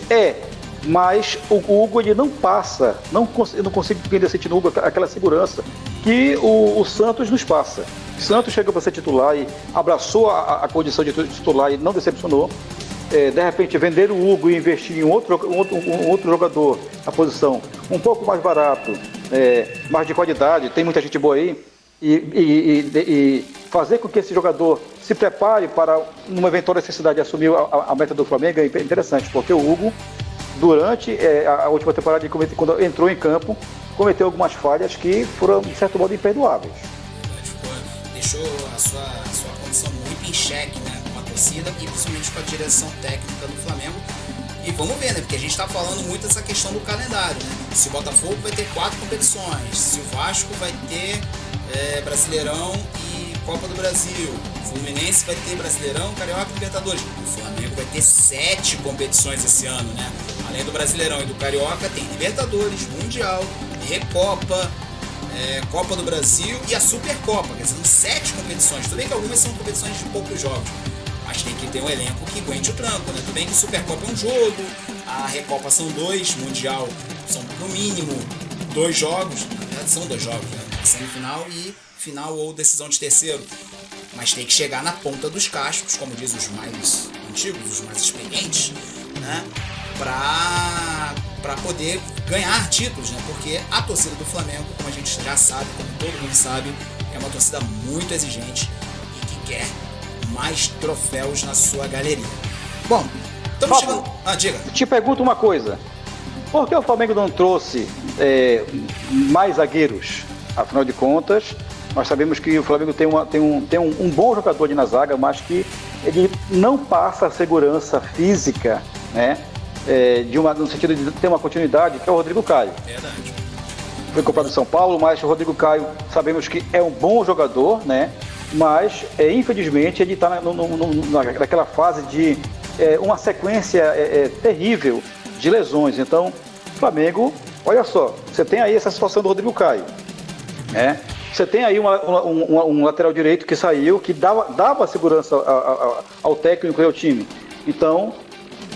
Mas o Hugo ele não passa, eu não consigo ainda sentir no Hugo aquela segurança que o Santos nos passa. O Santos chegou para ser titular e abraçou a condição de titular e não decepcionou. De repente vender o Hugo e investir em outro jogador na posição um pouco mais barato, mais de qualidade, tem muita gente boa aí, e fazer com que esse jogador se prepare para, numa eventual necessidade, assumir a meta do Flamengo é interessante, porque o Hugo, durante a última temporada, quando entrou em campo, cometeu algumas falhas que foram, de certo modo, imperdoáveis. Deixou a sua condição muito em xeque, né, com a torcida e principalmente com a direção técnica do Flamengo. E vamos ver, né, porque a gente está falando muito dessa questão do calendário, né? Se o Botafogo vai ter 4 competições, se o Vasco vai ter Brasileirão e Copa do Brasil, o Fluminense vai ter Brasileirão, Carioca e Libertadores. O Flamengo vai ter 7 competições esse ano, né? Além do Brasileirão e do Carioca, tem Libertadores, Mundial, Recopa, Copa do Brasil e a Supercopa, quer dizer, são 7 competições. Tudo bem que algumas são competições de poucos jogos, mas tem que ter um elenco que aguente o tranco, né? Tudo bem que Supercopa é um jogo, a Recopa são 2, Mundial são no mínimo 2 jogos, na verdade são 2 jogos, né? Semifinal e final ou decisão de terceiro, mas tem que chegar na ponta dos cascos, como diz os mais antigos, os mais experientes, né? Para poder ganhar títulos, né? Porque a torcida do Flamengo, como a gente já sabe, como todo mundo sabe, é uma torcida muito exigente e que quer mais troféus na sua galeria. Bom, estamos chegando... diga. Te pergunto uma coisa. Por que o Flamengo não trouxe mais zagueiros? Afinal de contas, nós sabemos que o Flamengo tem um bom jogador ali na zaga, mas que ele não passa a segurança física, né? No sentido de ter uma continuidade, que é o Rodrigo Caio. Verdade. Foi comprado em São Paulo, mas o Rodrigo Caio sabemos que é um bom jogador, né? Mas, infelizmente, ele está naquela fase de uma sequência terrível de lesões. Então, Flamengo, olha só, você tem aí essa situação do Rodrigo Caio, né? Você tem aí um lateral direito que saiu, que dava segurança ao técnico e ao time. Então,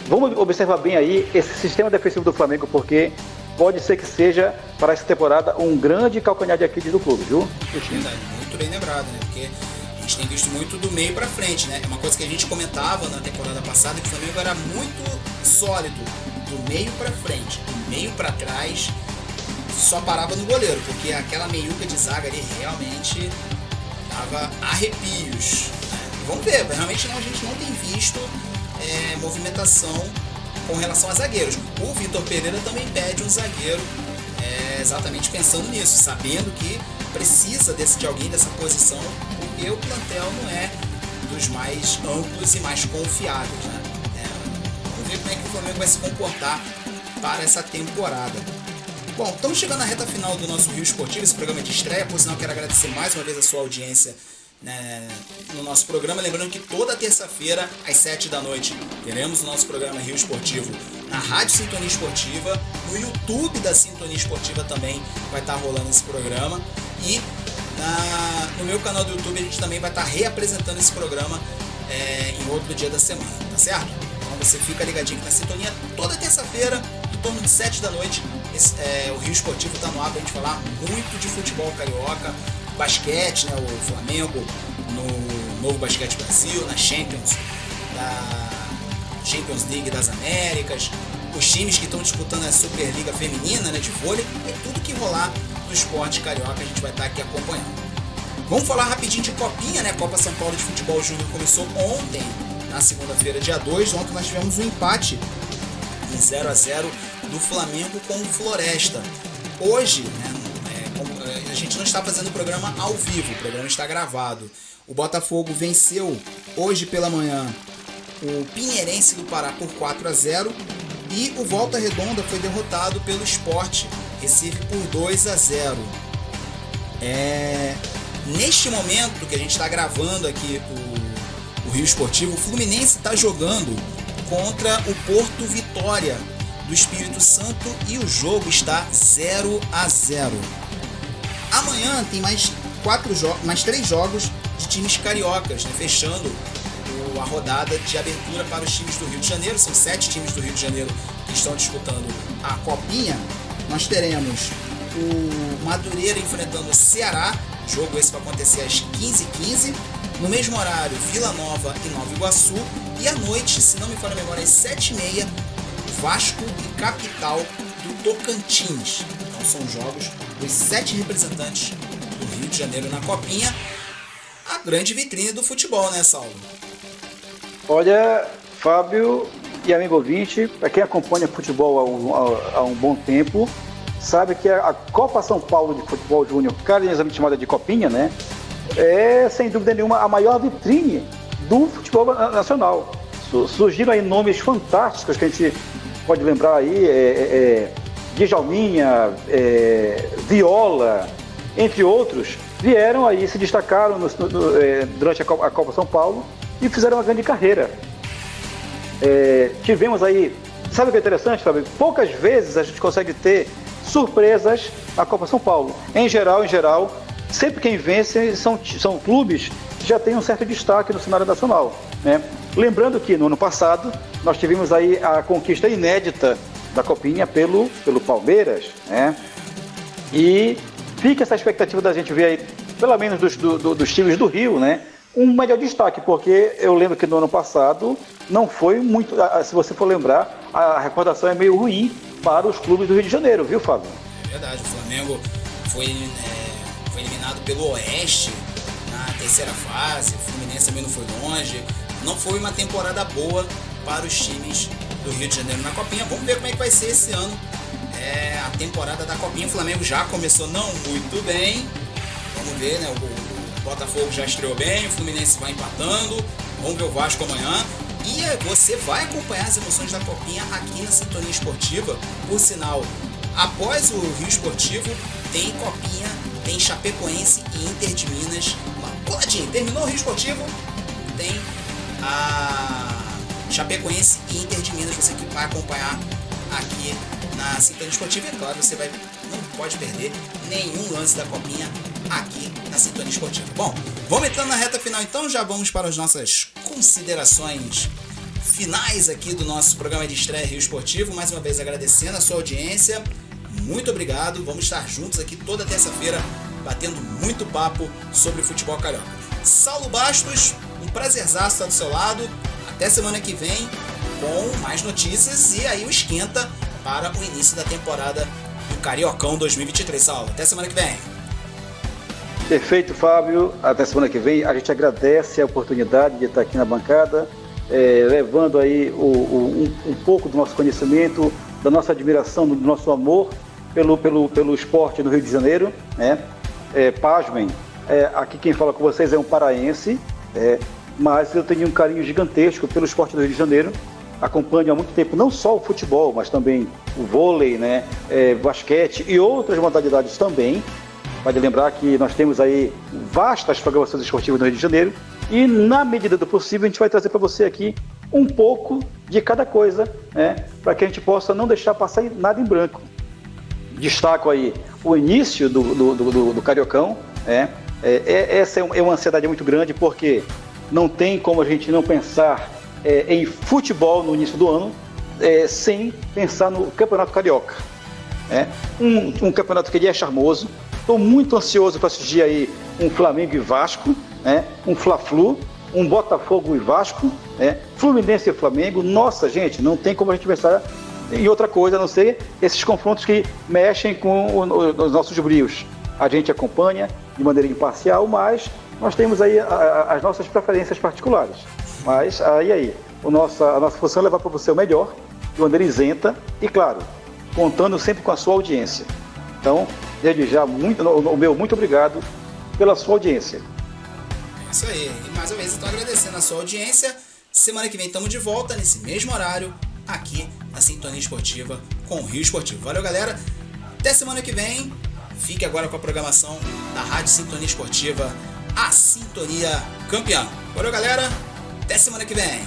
vamos observar bem aí esse sistema defensivo do Flamengo, porque pode ser que seja, para essa temporada, um grande calcanhar de Aquiles do clube, viu? Verdade, muito bem lembrado, né? Porque a gente tem visto muito do meio para frente, né? É uma coisa que a gente comentava na temporada passada, que o Flamengo era muito sólido do meio para frente, do meio para trás só parava no goleiro, porque aquela meiuca de zaga ali realmente dava arrepios, né? Vamos ver, realmente a gente não tem visto movimentação com relação a zagueiros. O Vitor Pereira também pede um zagueiro exatamente pensando nisso, sabendo que precisa de alguém dessa posição, porque o plantel não é dos mais amplos e mais confiáveis, né? Vamos ver como é que o Flamengo vai se comportar para essa temporada. Bom, estamos chegando na reta final do nosso Rio Esportivo, esse programa de estreia. Por sinal, quero agradecer mais uma vez a sua audiência, né, no nosso programa. Lembrando que toda terça-feira, às 7 da noite, teremos o nosso programa Rio Esportivo na Rádio Sintonia Esportiva, no YouTube da Sintonia Esportiva também vai estar rolando esse programa. E no meu canal do YouTube a gente também vai estar reapresentando esse programa em outro dia da semana, tá certo? Então você fica ligadinho aqui na Sintonia toda terça-feira, em torno de 7 da noite. O Rio Esportivo está no ar para a gente falar muito de futebol carioca, basquete, né? O Flamengo no Novo Basquete Brasil, na Champions League das Américas, os times que estão disputando a Superliga Feminina, né, de vôlei, e tudo que rolar no esporte carioca a gente vai estar aqui acompanhando. Vamos falar rapidinho de Copinha, né? Copa São Paulo de Futebol Júnior começou ontem, na segunda-feira, dia 2. Ontem nós tivemos um empate em 0-0 do Flamengo com o Floresta. Hoje, né, a gente não está fazendo o programa ao vivo, o programa está gravado. O Botafogo venceu hoje pela manhã o Pinheirense do Pará por 4-0 e o Volta Redonda foi derrotado pelo Sport Recife por 2-0. Neste momento que a gente está gravando aqui o Rio Esportivo, o Fluminense está jogando contra o Porto Vitória do Espírito Santo e o jogo está 0-0. Amanhã tem mais 3 jogos de times cariocas, né, fechando a rodada de abertura para os times do Rio de Janeiro. São 7 times do Rio de Janeiro que estão disputando a Copinha. Nós teremos o Madureira enfrentando o Ceará, jogo esse vai acontecer às 15h15. No mesmo horário, Vila Nova e Nova Iguaçu. E à noite, se não me falha a memória, às 7h30, Vasco e Capital do Tocantins. Então são jogos dos 7 representantes do Rio de Janeiro na Copinha. A grande vitrine do futebol, né, Saulo? Olha, Fábio e amigo ouvinte, para quem acompanha futebol há um bom tempo, sabe que a Copa São Paulo de Futebol Júnior, carinhosamente chamada de Copinha, né, é sem dúvida nenhuma a maior vitrine do futebol nacional. Surgiram aí nomes fantásticos que a gente pode lembrar aí, Djalminha, Viola, entre outros, vieram aí, se destacaram durante a Copa São Paulo e fizeram uma grande carreira. Tivemos aí, sabe o que é interessante, Fábio? Poucas vezes a gente consegue ter surpresas na Copa São Paulo. Em geral, sempre quem vence são clubes que já têm um certo destaque no cenário nacional, né? Lembrando que no ano passado nós tivemos aí a conquista inédita da Copinha pelo Palmeiras, né? E fica essa expectativa da gente ver aí pelo menos dos times do Rio, né, um melhor destaque, porque eu lembro que no ano passado não foi muito, se você for lembrar, a recordação é meio ruim para os clubes do Rio de Janeiro, viu, Fábio? É verdade, o Flamengo foi eliminado pelo Oeste na terceira fase, o Fluminense também não foi longe, não foi uma temporada boa para os times do Rio de Janeiro na Copinha. Vamos ver como é que vai ser esse ano a temporada da Copinha. O Flamengo já começou não muito bem, vamos ver, né? O Botafogo já estreou bem, o Fluminense vai empatando, vamos ver o Vasco amanhã. E você vai acompanhar as emoções da Copinha aqui na Sintonia Esportiva. Por sinal, após o Rio Esportivo, tem Copinha, tem Chapecoense e Inter de Minas. Coladinho, terminou o Rio Esportivo, tem a Chapecoense e Inter de Minas, você que vai acompanhar aqui na Sintonia Esportiva. E claro, você não pode perder nenhum lance da Copinha aqui na Sintonia Esportiva. Bom, vamos entrando na reta final então, já vamos para as nossas considerações finais aqui do nosso programa de estreia Rio Esportivo. Mais uma vez agradecendo a sua audiência, muito obrigado, vamos estar juntos aqui toda terça-feira, batendo muito papo sobre futebol carioca. Saulo Bastos, um prazerzaço estar do seu lado, até semana que vem com mais notícias e aí o esquenta para o início da temporada do Cariocão 2023. Saulo, até semana que vem. Perfeito, Fábio. Até semana que vem. A gente agradece a oportunidade de estar aqui na bancada, levando aí um pouco do nosso conhecimento, da nossa admiração, do nosso amor pelo esporte do Rio de Janeiro, né? Pasmem, aqui quem fala com vocês é um paraense, mas eu tenho um carinho gigantesco pelo esporte do Rio de Janeiro. Acompanho há muito tempo não só o futebol, mas também o vôlei, né? Basquete e outras modalidades também. Pode lembrar que nós temos aí vastas programações esportivas no Rio de Janeiro e, na medida do possível, a gente vai trazer para você aqui um pouco de cada coisa, né, para que a gente possa não deixar passar nada em branco. Destaco aí o início do Cariocão, essa é uma ansiedade muito grande, porque não tem como a gente não pensar em futebol no início do ano sem pensar no Campeonato Carioca. Um campeonato que ele é charmoso. Estou muito ansioso para assistir aí um Flamengo e Vasco, um Fla-Flu, um Botafogo e Vasco, Fluminense e Flamengo. Nossa, gente, não tem como a gente pensar em outra coisa a não ser esses confrontos que mexem com os nossos brios. A gente acompanha de maneira imparcial, mas nós temos aí as nossas preferências particulares. Mas a nossa função é levar para você o melhor, de maneira isenta e, claro, contando sempre com a sua audiência. Então, desde já, muito obrigado pela sua audiência. É isso aí. E mais uma vez, estou agradecendo a sua audiência. Semana que vem estamos de volta, nesse mesmo horário, aqui na Sintonia Esportiva com o Rio Esportivo. Valeu, galera. Até semana que vem. Fique agora com a programação da Rádio Sintonia Esportiva, a Sintonia Campeã. Valeu, galera. Até semana que vem.